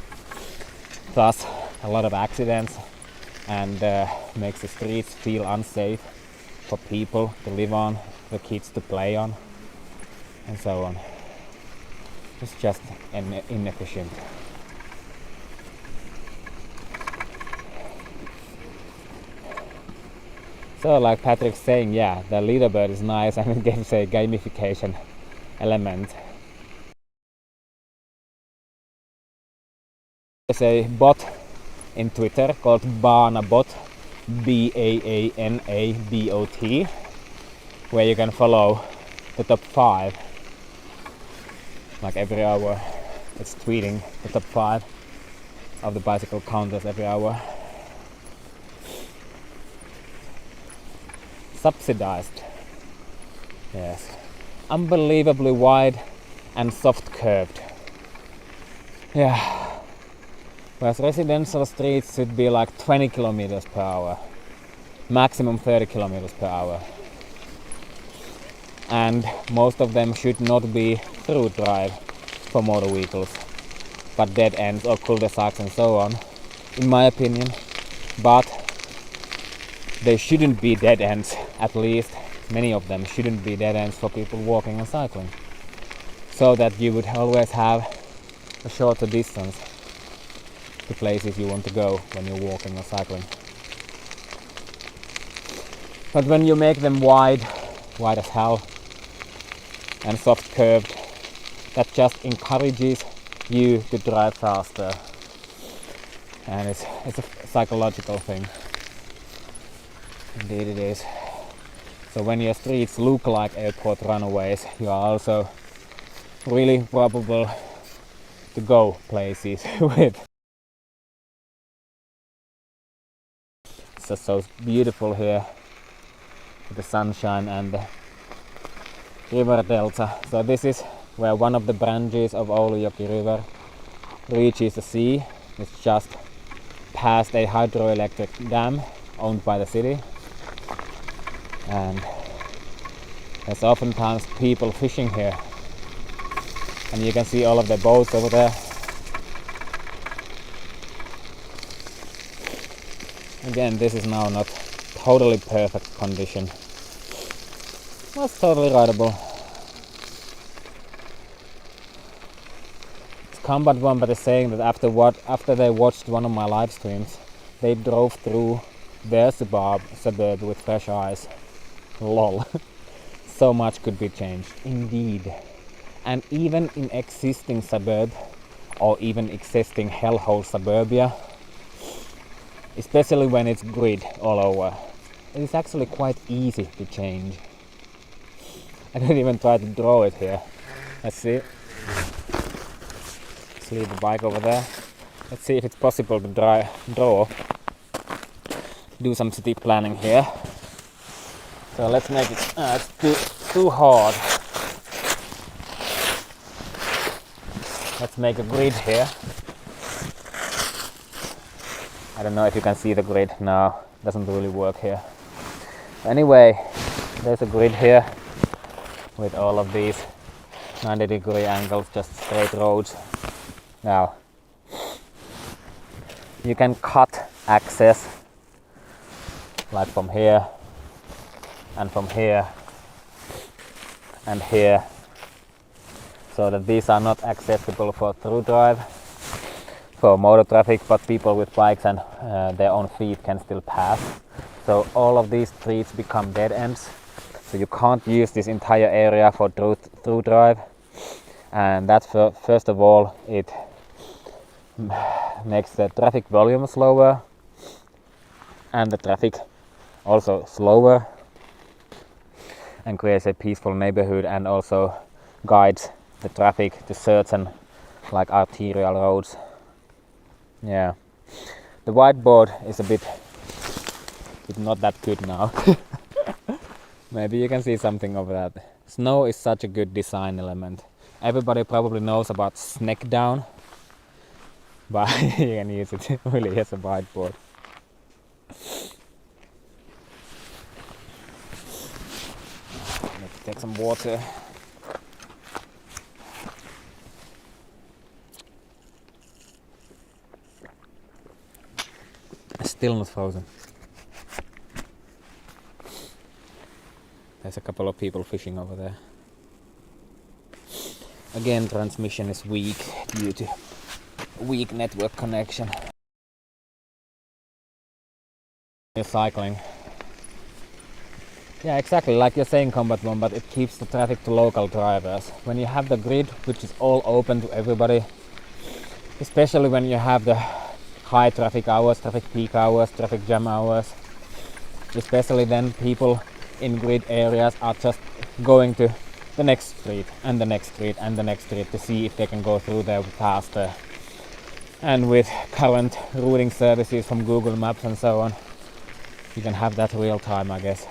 plus a lot of accidents, and makes the streets feel unsafe for people to live on, for kids to play on, and so on. It's just inefficient. So like Patrick's saying, yeah, the leaderboard is nice and it gives a gamification element. There's a bot in Twitter called Baanabot, Baanabot, where you can follow the top 5. Like every hour, it's tweeting the top 5 of the bicycle counters every hour. Subsidized. Yes. Unbelievably wide and soft curved. Yeah. Whereas residential streets should be like 20 kilometers per hour. Maximum 30 kilometers per hour. And most of them should not be through drive for motor vehicles, but dead ends or cul-de-sacs and so on, in my opinion. But they shouldn't be dead ends, at least many of them shouldn't be dead ends for people walking and cycling, so that you would always have a shorter distance to places you want to go when you're walking or cycling. But when you make them wide as hell and soft curved, that just encourages you to drive faster, and it's a psychological thing. Indeed it is. So when your streets look like airport runaways, you are also really probable to go places with. It's just so beautiful here with the sunshine and the river delta. So this is where one of the branches of Oulujoki river reaches the sea. It's just past a hydroelectric dam owned by the city. And there's oftentimes people fishing here, and you can see all of the boats over there. Again, this is now not totally perfect condition. Well, it's totally rideable. It's Combat Wombat is saying that after they watched one of my live streams, they drove through their suburb with fresh eyes. Lol. So much could be changed, indeed. And even in existing suburb, or even existing hellhole suburbia, especially when it's grid all over, it is actually quite easy to change. I didn't even try to draw it here. Let's see. Let's leave the bike over there. Let's see if it's possible to draw. Do some city planning here. So let's make it, it's too hard. Let's make a grid here. I don't know if you can see the grid now, doesn't really work here. Anyway, there's a grid here with all of these 90-degree angles, just straight roads. Now, you can cut access like from here and from here and here, so that these are not accessible for through drive for motor traffic, but people with bikes and their own feet can still pass. So all of these streets become dead ends, so you can't use this entire area for through drive, and that's first of all, it makes the traffic volume slower and the traffic also slower, and creates a peaceful neighborhood, and also guides the traffic to certain like arterial roads. Yeah, the whiteboard is a bit not that good now. Maybe you can see something of that. Snow is such a good design element. Everybody probably knows about snack down, but you can use it really as a whiteboard. Let's take some water. Still not frozen. There's a couple of people fishing over there. Again, transmission is weak due to weak network connection. You're cycling. Yeah, exactly like you're saying, Combat One, but it keeps the traffic to local drivers. When you have the grid, which is all open to everybody, especially when you have the high traffic hours, traffic peak hours, traffic jam hours, especially then people in grid areas are just going to the next street and the next street and the next street to see if they can go through there faster. And with current routing services from Google Maps and so on, you can have that real time, I guess.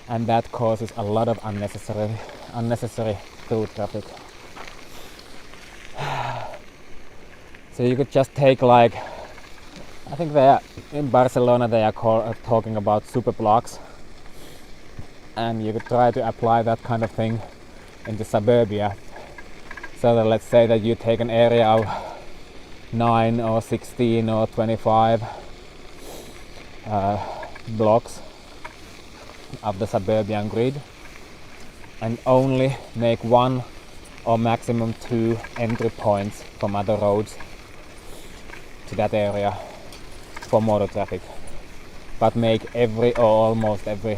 And that causes a lot of unnecessary through traffic. So you could just take like, I think in Barcelona they are talking about super blocks, and you could try to apply that kind of thing into suburbia. So that let's say that you take an area of 9 or 16 or 25 blocks of the suburban grid, and only make 1 or maximum 2 entry points from other roads to that area for motor traffic, but make every or almost every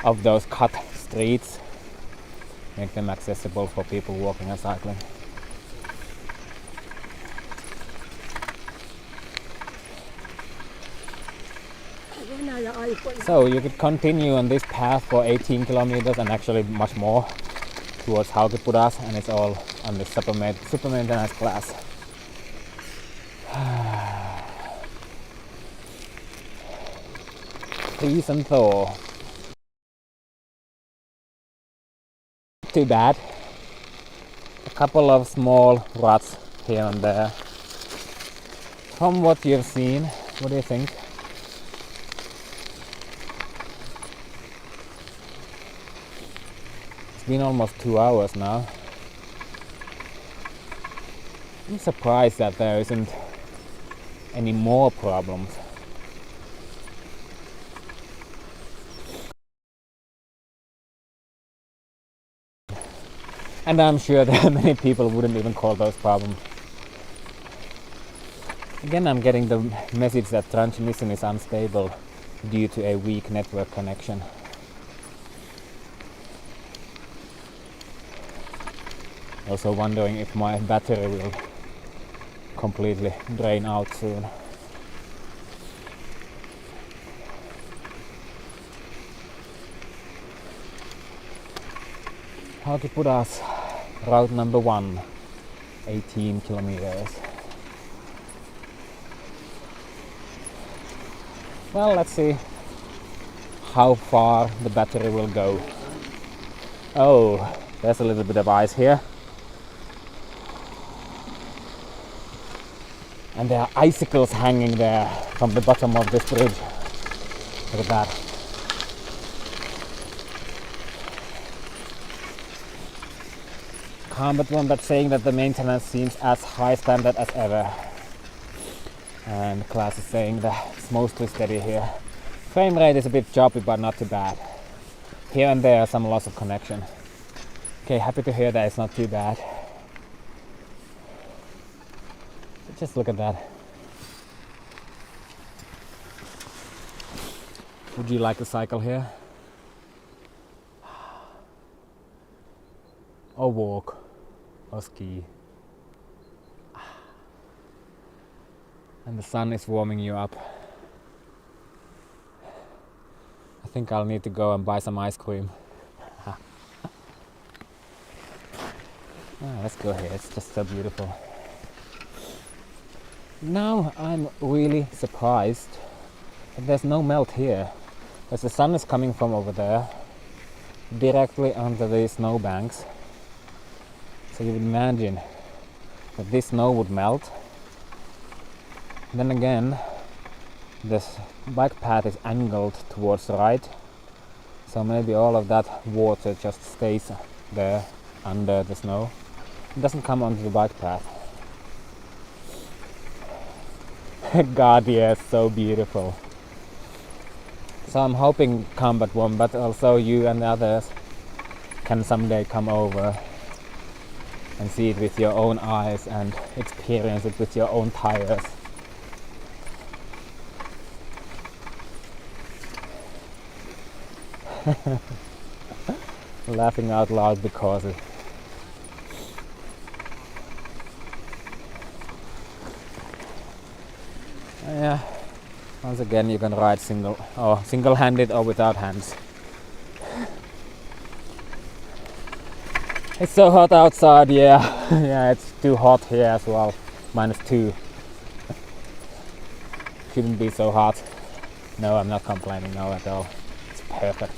of those cut streets, make them accessible for people walking and cycling. So you could continue on this path for 18 kilometers and actually much more towards Haukipudas, and it's all on the super maintenance class. Freeze and thaw. Too bad. A couple of small ruts here and there. From what you've seen, what do you think? It's been almost 2 hours now. I'm surprised that there isn't any more problems. And I'm sure that many people wouldn't even call those problems. Again, I'm getting the message that transmission is unstable due to a weak network connection. Also wondering if my battery will completely drain out soon. Haukipudas, route number 1, 18 kilometers. Well, let's see how far the battery will go. Oh, there's a little bit of ice here. And there are icicles hanging there from the bottom of this bridge. Look at that. Combat one that's saying that the maintenance seems as high standard as ever. And Class is saying that it's mostly steady here. Frame rate is a bit choppy but not too bad. Here and there some loss of connection. Okay, happy to hear that it's not too bad. Just look at that. Would you like to cycle here? Or walk? Or ski? And the sun is warming you up. I think I'll need to go and buy some ice cream. Let's go here, it's just so beautiful. Now I'm really surprised that there's no melt here, because the sun is coming from over there directly onto the snowbanks. So you would imagine that this snow would melt. Then again, this bike path is angled towards the right, so maybe all of that water just stays there under the snow. It doesn't come onto the bike path. God, yes, so beautiful. So I'm hoping Combat One, but also you and the others can someday come over and see it with your own eyes and experience it with your own tires. Laughing out loud because it. Yeah, once again you can ride single-handed or without hands. It's so hot outside, yeah. Yeah, it's too hot here as well. -2. Couldn't be so hot. No, I'm not complaining, no at all. It's perfect.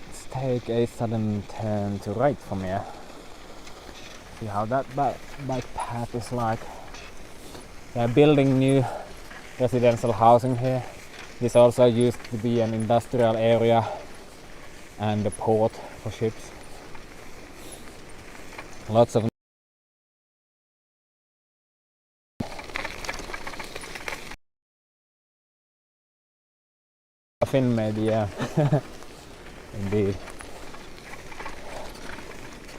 Let's take a sudden turn to right from here. See how that bike path is like. They're building new residential housing here. This also used to be an industrial area and a port for ships. Lots of Finland, maybe, yeah. Indeed.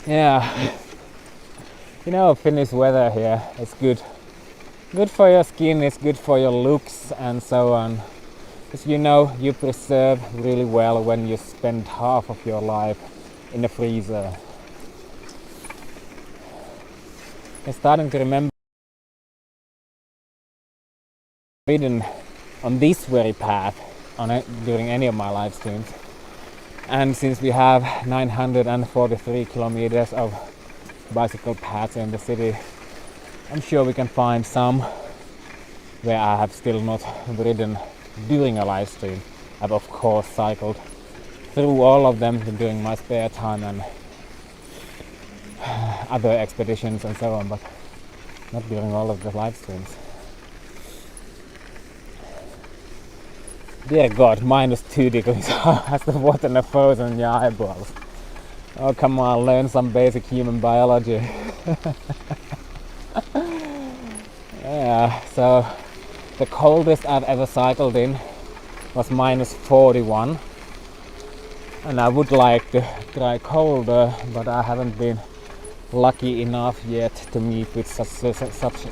Yeah. You know, Finnish weather here is good. Good for your skin, it's good for your looks and so on. As you know, you preserve really well when you spend half of your life in a freezer. I'm starting to remember ridden on this very path during any of my live streams. And since we have 943 kilometers of bicycle paths in the city, I'm sure we can find some where I have still not ridden during a live stream. I've of course cycled through all of them during my spare time and other expeditions and so on, but not during all of the live streams. Dear God, -2 degrees. Has the water not frozen in your eyeballs? Oh, come on, learn some basic human biology. Yeah, so the coldest I've ever cycled in was -41, and I would like to try colder, but I haven't been lucky enough yet to meet with such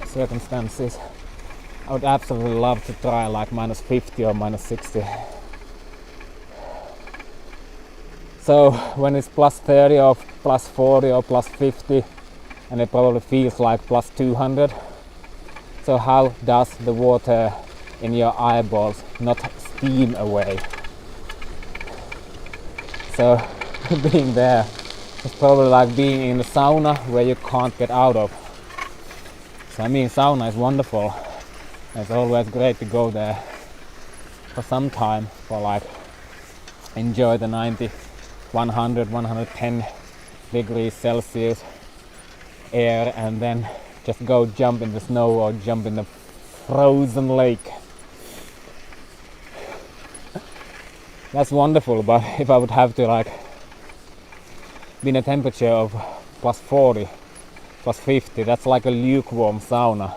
circumstances. I would absolutely love to try like -50 or -60. So when it's +30 or +40 or +50, and it probably feels like +200. So how does the water in your eyeballs not steam away? So being there is probably like being in a sauna where you can't get out of. So I mean, sauna is wonderful. It's always great to go there for some time, for like enjoy the 90, 100, 110 degrees Celsius air, and then just go jump in the snow or jump in the frozen lake. That's wonderful, but if I would have to like been a temperature of plus 40, plus 50. That's like a lukewarm sauna.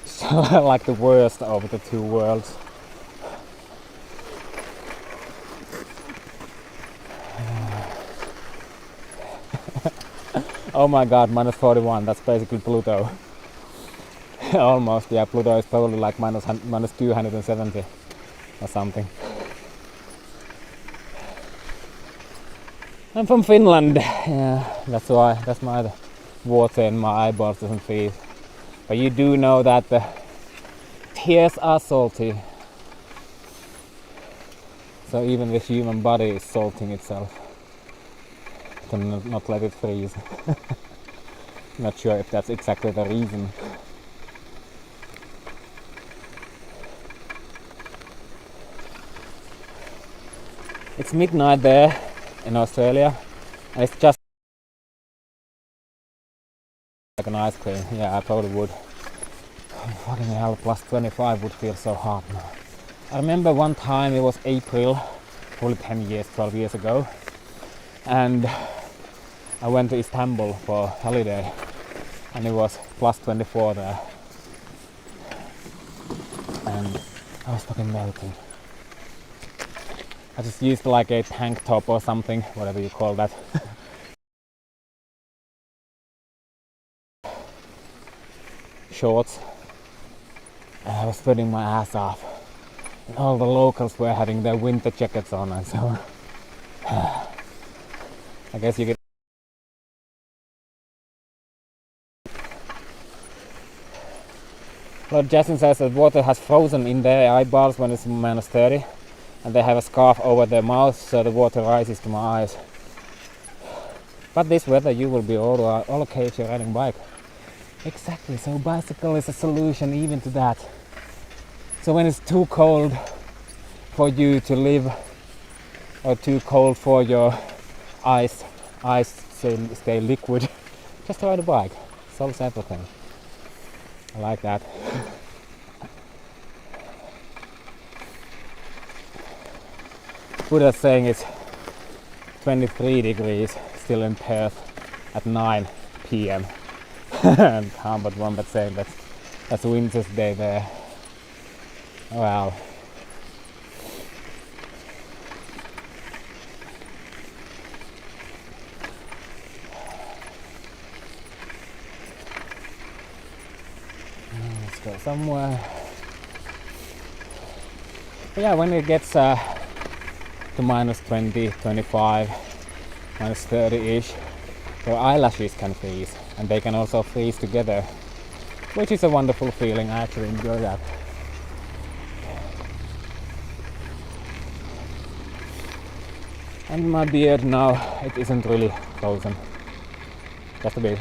So like the worst of the two worlds. Oh my god, minus 41, that's basically Pluto. Almost, yeah, Pluto is probably like minus 270 or something. I'm from Finland, yeah, that's why the water in my eyeballs doesn't freeze. But you do know that the tears are salty. So even the human body is salting itself to not let it freeze. Not sure if that's exactly the reason. It's midnight there in Australia, and it's just like an ice cream. Yeah, I probably would. Oh, fucking hell, plus 25 would feel so hot now. I remember one time, it was April, probably 12 years ago, and I went to Istanbul for holiday, and it was plus 24 there, and I was fucking melting. I just used like a tank top or something, whatever you call that. Shorts. And I was sweating my ass off. And all the locals were having their winter jackets on and so on. I guess you could. Lord Jason says that water has frozen in their eyeballs when it's minus 30. And they have a scarf over their mouth so the water rises to my eyes. But this weather you will be all okay if you're riding bike. Exactly, so bicycle is a solution even to that. So when it's too cold for you to live or too cold for your eyes stay liquid, just ride a bike. Solves everything. I like that. Buddha's saying it's 23 degrees still in Perth at 9 p.m. And can't but one but saying that's winter's day there. Wow. Let's go somewhere. But yeah, when it gets to minus 20, 25, minus 30-ish, your eyelashes can freeze, and they can also freeze together, which is a wonderful feeling. I actually enjoy that. And my beard now, it isn't really frozen, just a bit.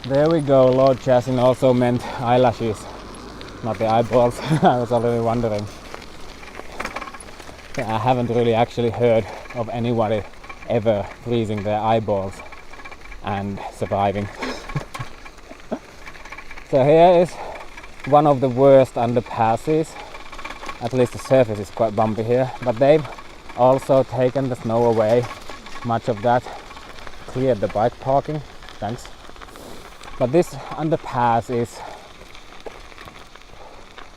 There we go, Lord Chasin also meant eyelashes, not the eyeballs. I was already wondering. I haven't really actually heard of anybody ever freezing their eyeballs and surviving. So here is one of the worst underpasses. At least the surface is quite bumpy here, but they've also taken the snow away. Much of that cleared the bike parking. Thanks. But this underpass is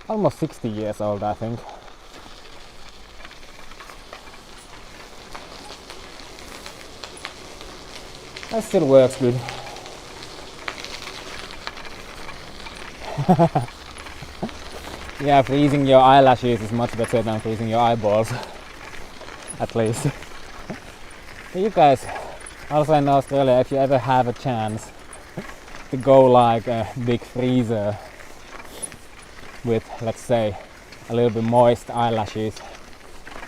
almost 60 years old, I think. That still works good. Yeah, freezing your eyelashes is much better than freezing your eyeballs. At least. You guys, also in Australia, if you ever have a chance to go like a big freezer with, let's say, a little bit moist eyelashes,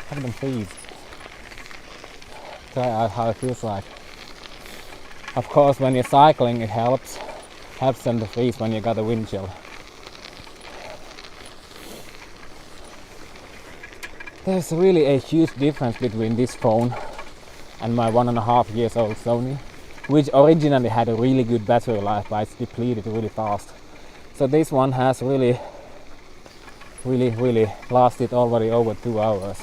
have them freeze. Try out how it feels like. Of course, when you're cycling, it helps them to freeze when you got a wind chill. There's really a huge difference between this phone and my 1.5 years old Sony, which originally had a really good battery life, but it's depleted really fast. So this one has really really lasted already over 2 hours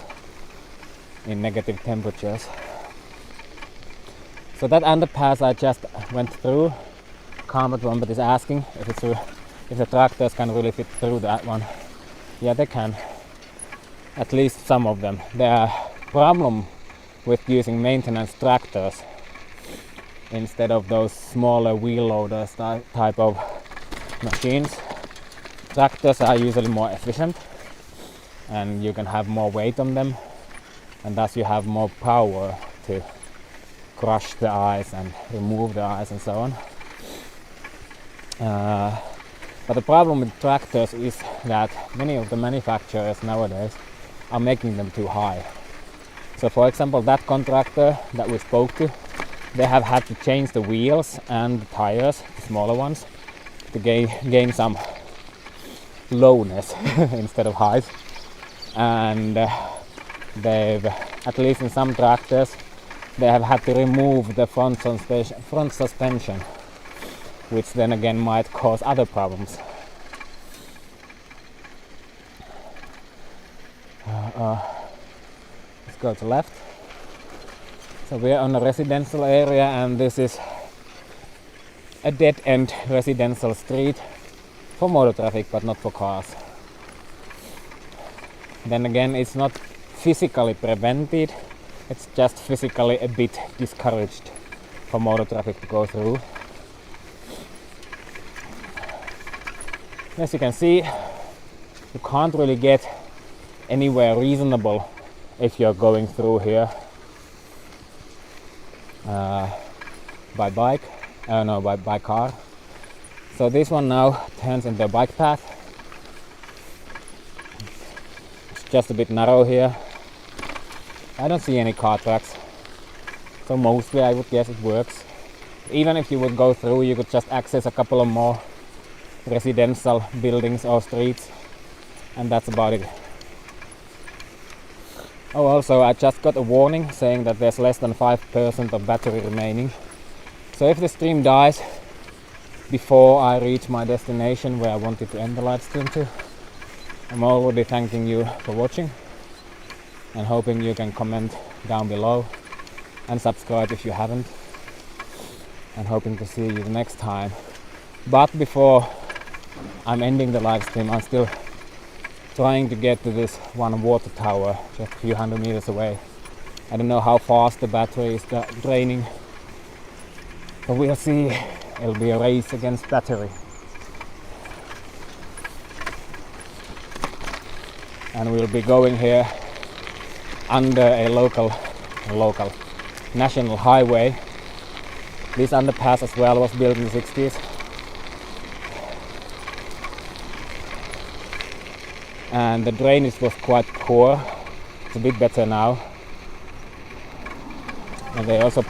in negative temperatures. So that underpass I just went through, Carmet is asking if the tractors can really fit through that one. Yeah, they can. At least some of them. The problem with using maintenance tractors instead of those smaller wheel loaders type of machines, tractors are usually more efficient and you can have more weight on them, and thus you have more power to crush the ice and remove the ice and so on. But the problem with tractors is that many of the manufacturers nowadays are making them too high. So for example, that contractor that we spoke to, they have had to change the wheels and the tires, the smaller ones, to gain some lowness instead of height. And they've, at least in some tractors, they have had to remove the front suspension, which then again might cause other problems. Let's go to left. So we're on a residential area, and this is a dead-end residential street for motor traffic, but not for cars. Then again, it's not physically prevented, it's just physically a bit discouraged for motor traffic to go through. As you can see, you can't really get anywhere reasonable if you're going through here by car. So this one now turns into a bike path. It's just a bit narrow here. I don't see any car tracks, so mostly I would guess it works. Even if you would go through, you could just access a couple of more residential buildings or streets, and that's about it. Oh, also I just got a warning saying that there's less than 5% of battery remaining. So if the stream dies before I reach my destination where I wanted to end the live stream to, I'm already thanking you for watching and hoping you can comment down below and subscribe if you haven't, and hoping to see you the next time. But before I'm ending the live stream, I'm still trying to get to this one water tower just a few hundred meters away. I don't know how fast the battery is draining, but we'll see. It'll be a race against battery. And we'll be going here under a local national highway. This underpass as well was built in the 60s. And the drainage was quite poor. It's a bit better now. And they also